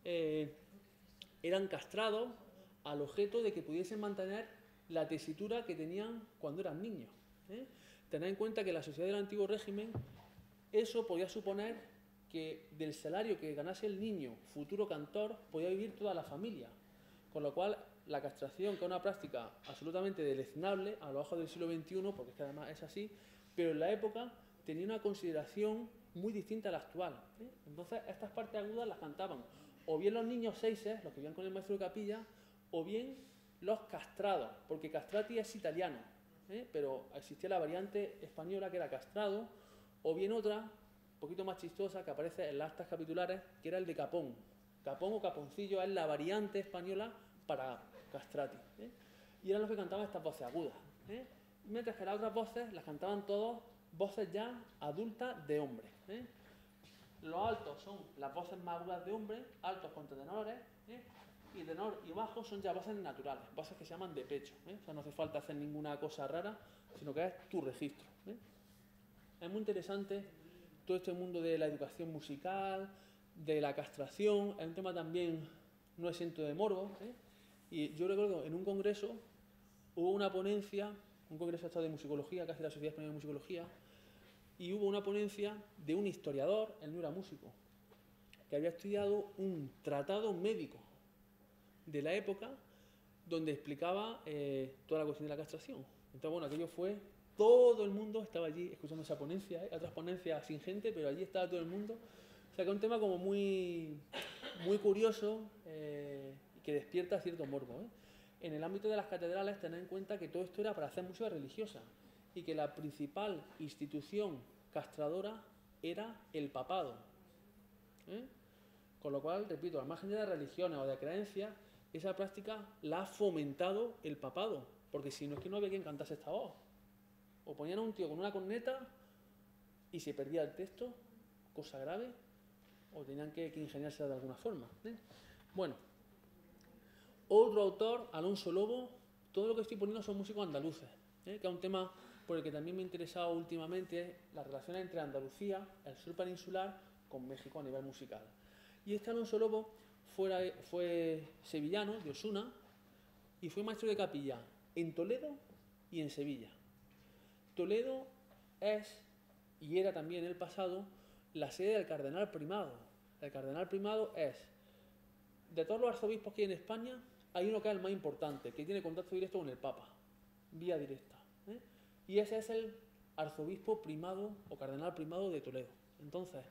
eran castrados al objeto de que pudiesen mantener la tesitura que tenían cuando eran niños. Tened en cuenta que en la sociedad del antiguo régimen eso podía suponer que del salario que ganase el niño, futuro cantor, podía vivir toda la familia. Con lo cual, la castración, que es una práctica absolutamente deleznable a los ojos del siglo XXI, porque es que además es así, pero en la época tenía una consideración muy distinta a la actual. Entonces, estas partes agudas las cantaban o bien los niños seises, los que vivían con el maestro de capilla, o bien los castrados, porque castrati es italiano, pero existía la variante española que era castrado, o bien otra, un poquito más chistosa, que aparece en las actas capitulares, que era el de capón. Capón o caponcillo es la variante española para castrati. Y eran los que cantaban estas voces agudas. Mientras que las otras voces las cantaban todos voces ya adultas de hombre. Los altos son las voces más agudas de hombre, altos contra tenores, y tenor y bajo son ya voces naturales, voces que se llaman de pecho. O sea, no hace falta hacer ninguna cosa rara, sino que es tu registro. Es muy interesante todo este mundo de la educación musical, de la castración, es un tema también no exento de morbo. Y yo recuerdo en un congreso hubo una ponencia, un congreso de musicología, casi la Sociedad Española de Musicología, y hubo una ponencia de un historiador, él no era músico, que había estudiado un tratado médico de la época donde explicaba toda la cuestión de la castración. Entonces, bueno, aquello fue, todo el mundo estaba allí escuchando esa ponencia, otras ponencias sin gente, pero allí estaba todo el mundo. O sea, que es un tema como muy curioso que despierta cierto morbo. En el ámbito de las catedrales, tened en cuenta que todo esto era para hacer música religiosa y que la principal institución castradora era el papado. Con lo cual, repito, al margen de religiones o de creencias, esa práctica la ha fomentado el papado, porque si no es que no había quien cantase esta voz. O ponían a un tío con una corneta y se perdía el texto, cosa grave, o tenían que ingeniarse de alguna forma. Bueno, otro autor, Alonso Lobo, todo lo que estoy poniendo son músicos andaluces, que es un tema por el que también me he interesado últimamente, las relaciones entre Andalucía, el sur peninsular, con México a nivel musical. Y este Alonso Lobo fue sevillano, de Osuna, y fue maestro de capilla en Toledo y en Sevilla. Toledo es, y era también en el pasado, la sede del cardenal primado. El cardenal primado es, de todos los arzobispos que hay en España, hay uno que es el más importante, que tiene contacto directo con el Papa, vía directa. Y ese es el arzobispo primado o cardenal primado de Toledo. Entonces,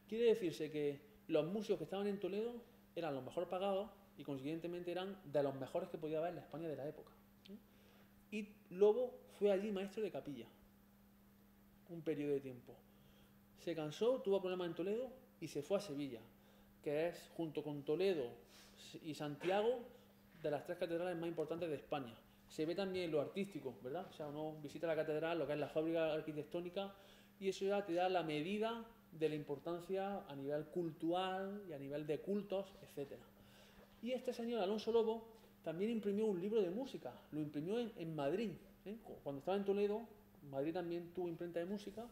quiere decirse que los músicos que estaban en Toledo eran los mejor pagados y consiguientemente eran de los mejores que podía haber en la España de la época. Y Lobo fue allí maestro de capilla un periodo de tiempo. Se cansó, tuvo problemas en Toledo y se fue a Sevilla, que es, junto con Toledo y Santiago, de las 3 catedrales más importantes de España. Se ve también lo artístico, ¿verdad? O sea, uno visita la catedral, lo que es la fábrica arquitectónica, y eso ya te da la medida de la importancia a nivel cultural y a nivel de cultos, etc. Y este señor, Alonso Lobo, también imprimió un libro de música, lo imprimió en Madrid. Cuando estaba en Toledo, Madrid también tuvo imprenta de música,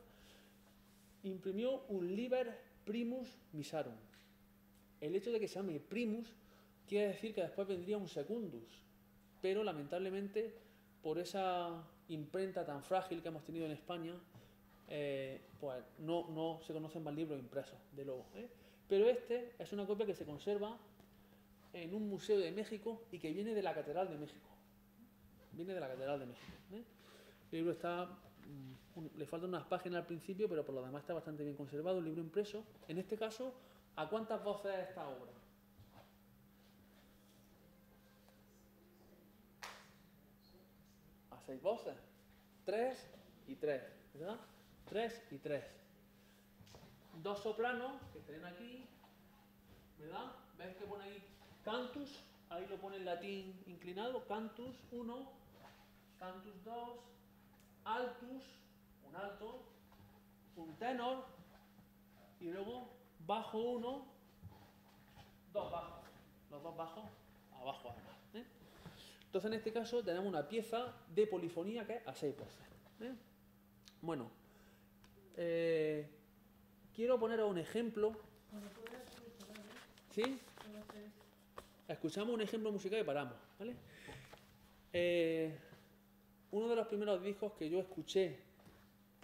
imprimió un Liber Primus Missarum. El hecho de que se llame Primus quiere decir que después vendría un Secundus, pero lamentablemente por esa imprenta tan frágil que hemos tenido en España, pues no se conocen más libros impresos de Lobo. Pero este es una copia que se conserva en un museo de México y que viene de la Catedral de México. Viene de la Catedral de México. El libro está, le faltan unas páginas al principio, pero por lo demás está bastante bien conservado, el libro impreso. En este caso, ¿a cuántas voces es esta obra? A 6 voces. 3 y 3, ¿verdad? 3 y 3. 2 sopranos, que estarían aquí, ¿verdad? ¿Ves que pone ahí cantus? Ahí lo pone en latín inclinado, cantus 1, cantus 2, altus, un alto, un tenor, y luego bajo 1, 2 bajos. Los 2 bajos abajo además. Entonces en este caso tenemos una pieza de polifonía que es a 6 voces. Bueno, quiero poneros un ejemplo. ¿Sí? Escuchamos un ejemplo musical y paramos, ¿vale? Uno de los primeros discos que yo escuché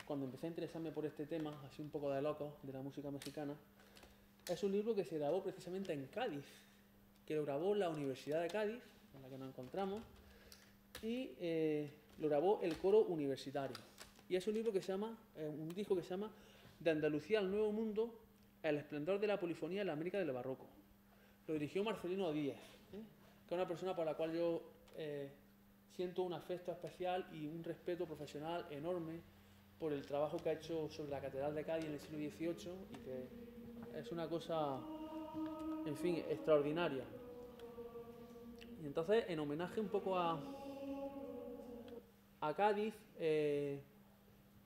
cuando empecé a interesarme por este tema, así un poco de loco, de la música mexicana, es un libro que se grabó precisamente en Cádiz, que lo grabó la Universidad de Cádiz, en la que nos encontramos, y lo grabó el coro universitario. Y es un libro que se llama, un disco que se llama De Andalucía al Nuevo Mundo, el esplendor de la polifonía en la América del Barroco. Lo dirigió Marcelino Díez, que es una persona por la cual yo siento un afecto especial y un respeto profesional enorme por el trabajo que ha hecho sobre la Catedral de Cádiz en el siglo XVIII y que es una cosa, en fin, extraordinaria. Y entonces, en homenaje un poco a Cádiz,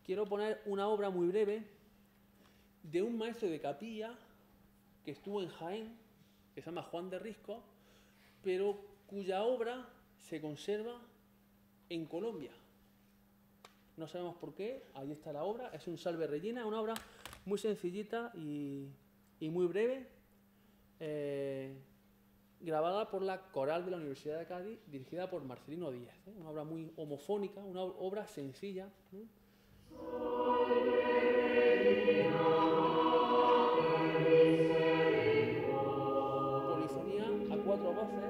quiero poner una obra muy breve de un maestro de capilla que estuvo en Jaén, que se llama Juan de Risco, pero cuya obra se conserva en Colombia. No sabemos por qué, ahí está la obra, es un Salve Regina, una obra muy sencillita y muy breve, grabada por la Coral de la Universidad de Cádiz, dirigida por Marcelino Díez, una obra muy homofónica, una obra sencilla. Polifonía a 4 voces.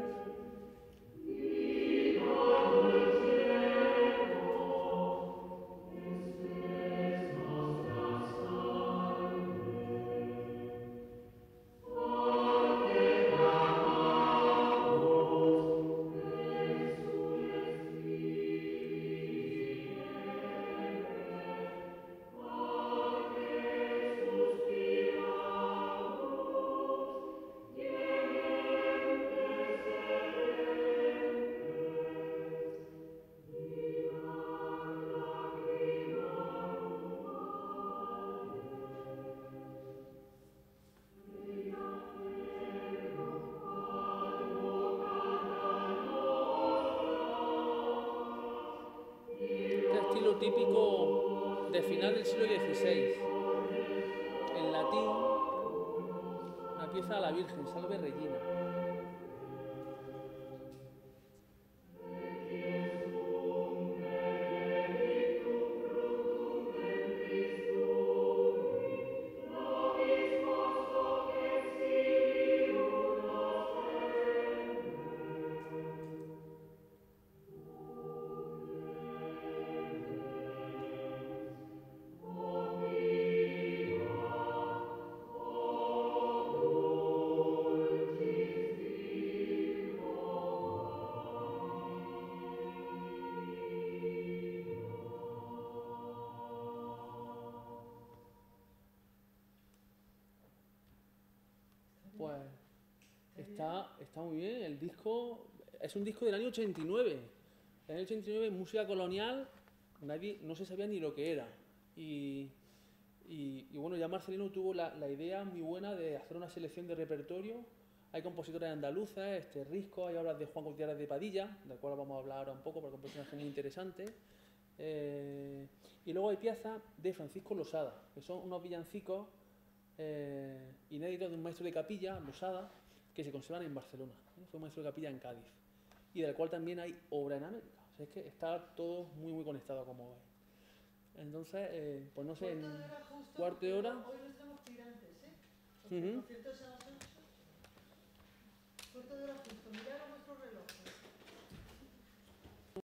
Estilo típico de final del siglo XVI, en latín, una pieza a la Virgen, Salve Regina. pues está muy bien. El disco es un disco del año 89. En el año 89, música colonial, no se sabía ni lo que era. Y bueno, ya Marcelino tuvo la idea muy buena de hacer una selección de repertorio. Hay compositores andaluces, Risco, hay obras de Juan Gutiérrez de Padilla, del cual vamos a hablar ahora un poco porque es un personaje muy interesante. Y luego hay piezas de Francisco Losada, que son unos villancicos inéditos de un maestro de capilla, Losada, que se conservan en Barcelona. Fue maestro de capilla en Cádiz. Y del cual también hay obra en América. O sea, es que está todo muy, muy conectado, como veis. Entonces, pues no sé, en cuarto de hora. Hoy no estamos tirantes, ¿eh? Porque, por cierto, se nos ha hecho cuarto de hora justo. Mirad a vuestro reloj.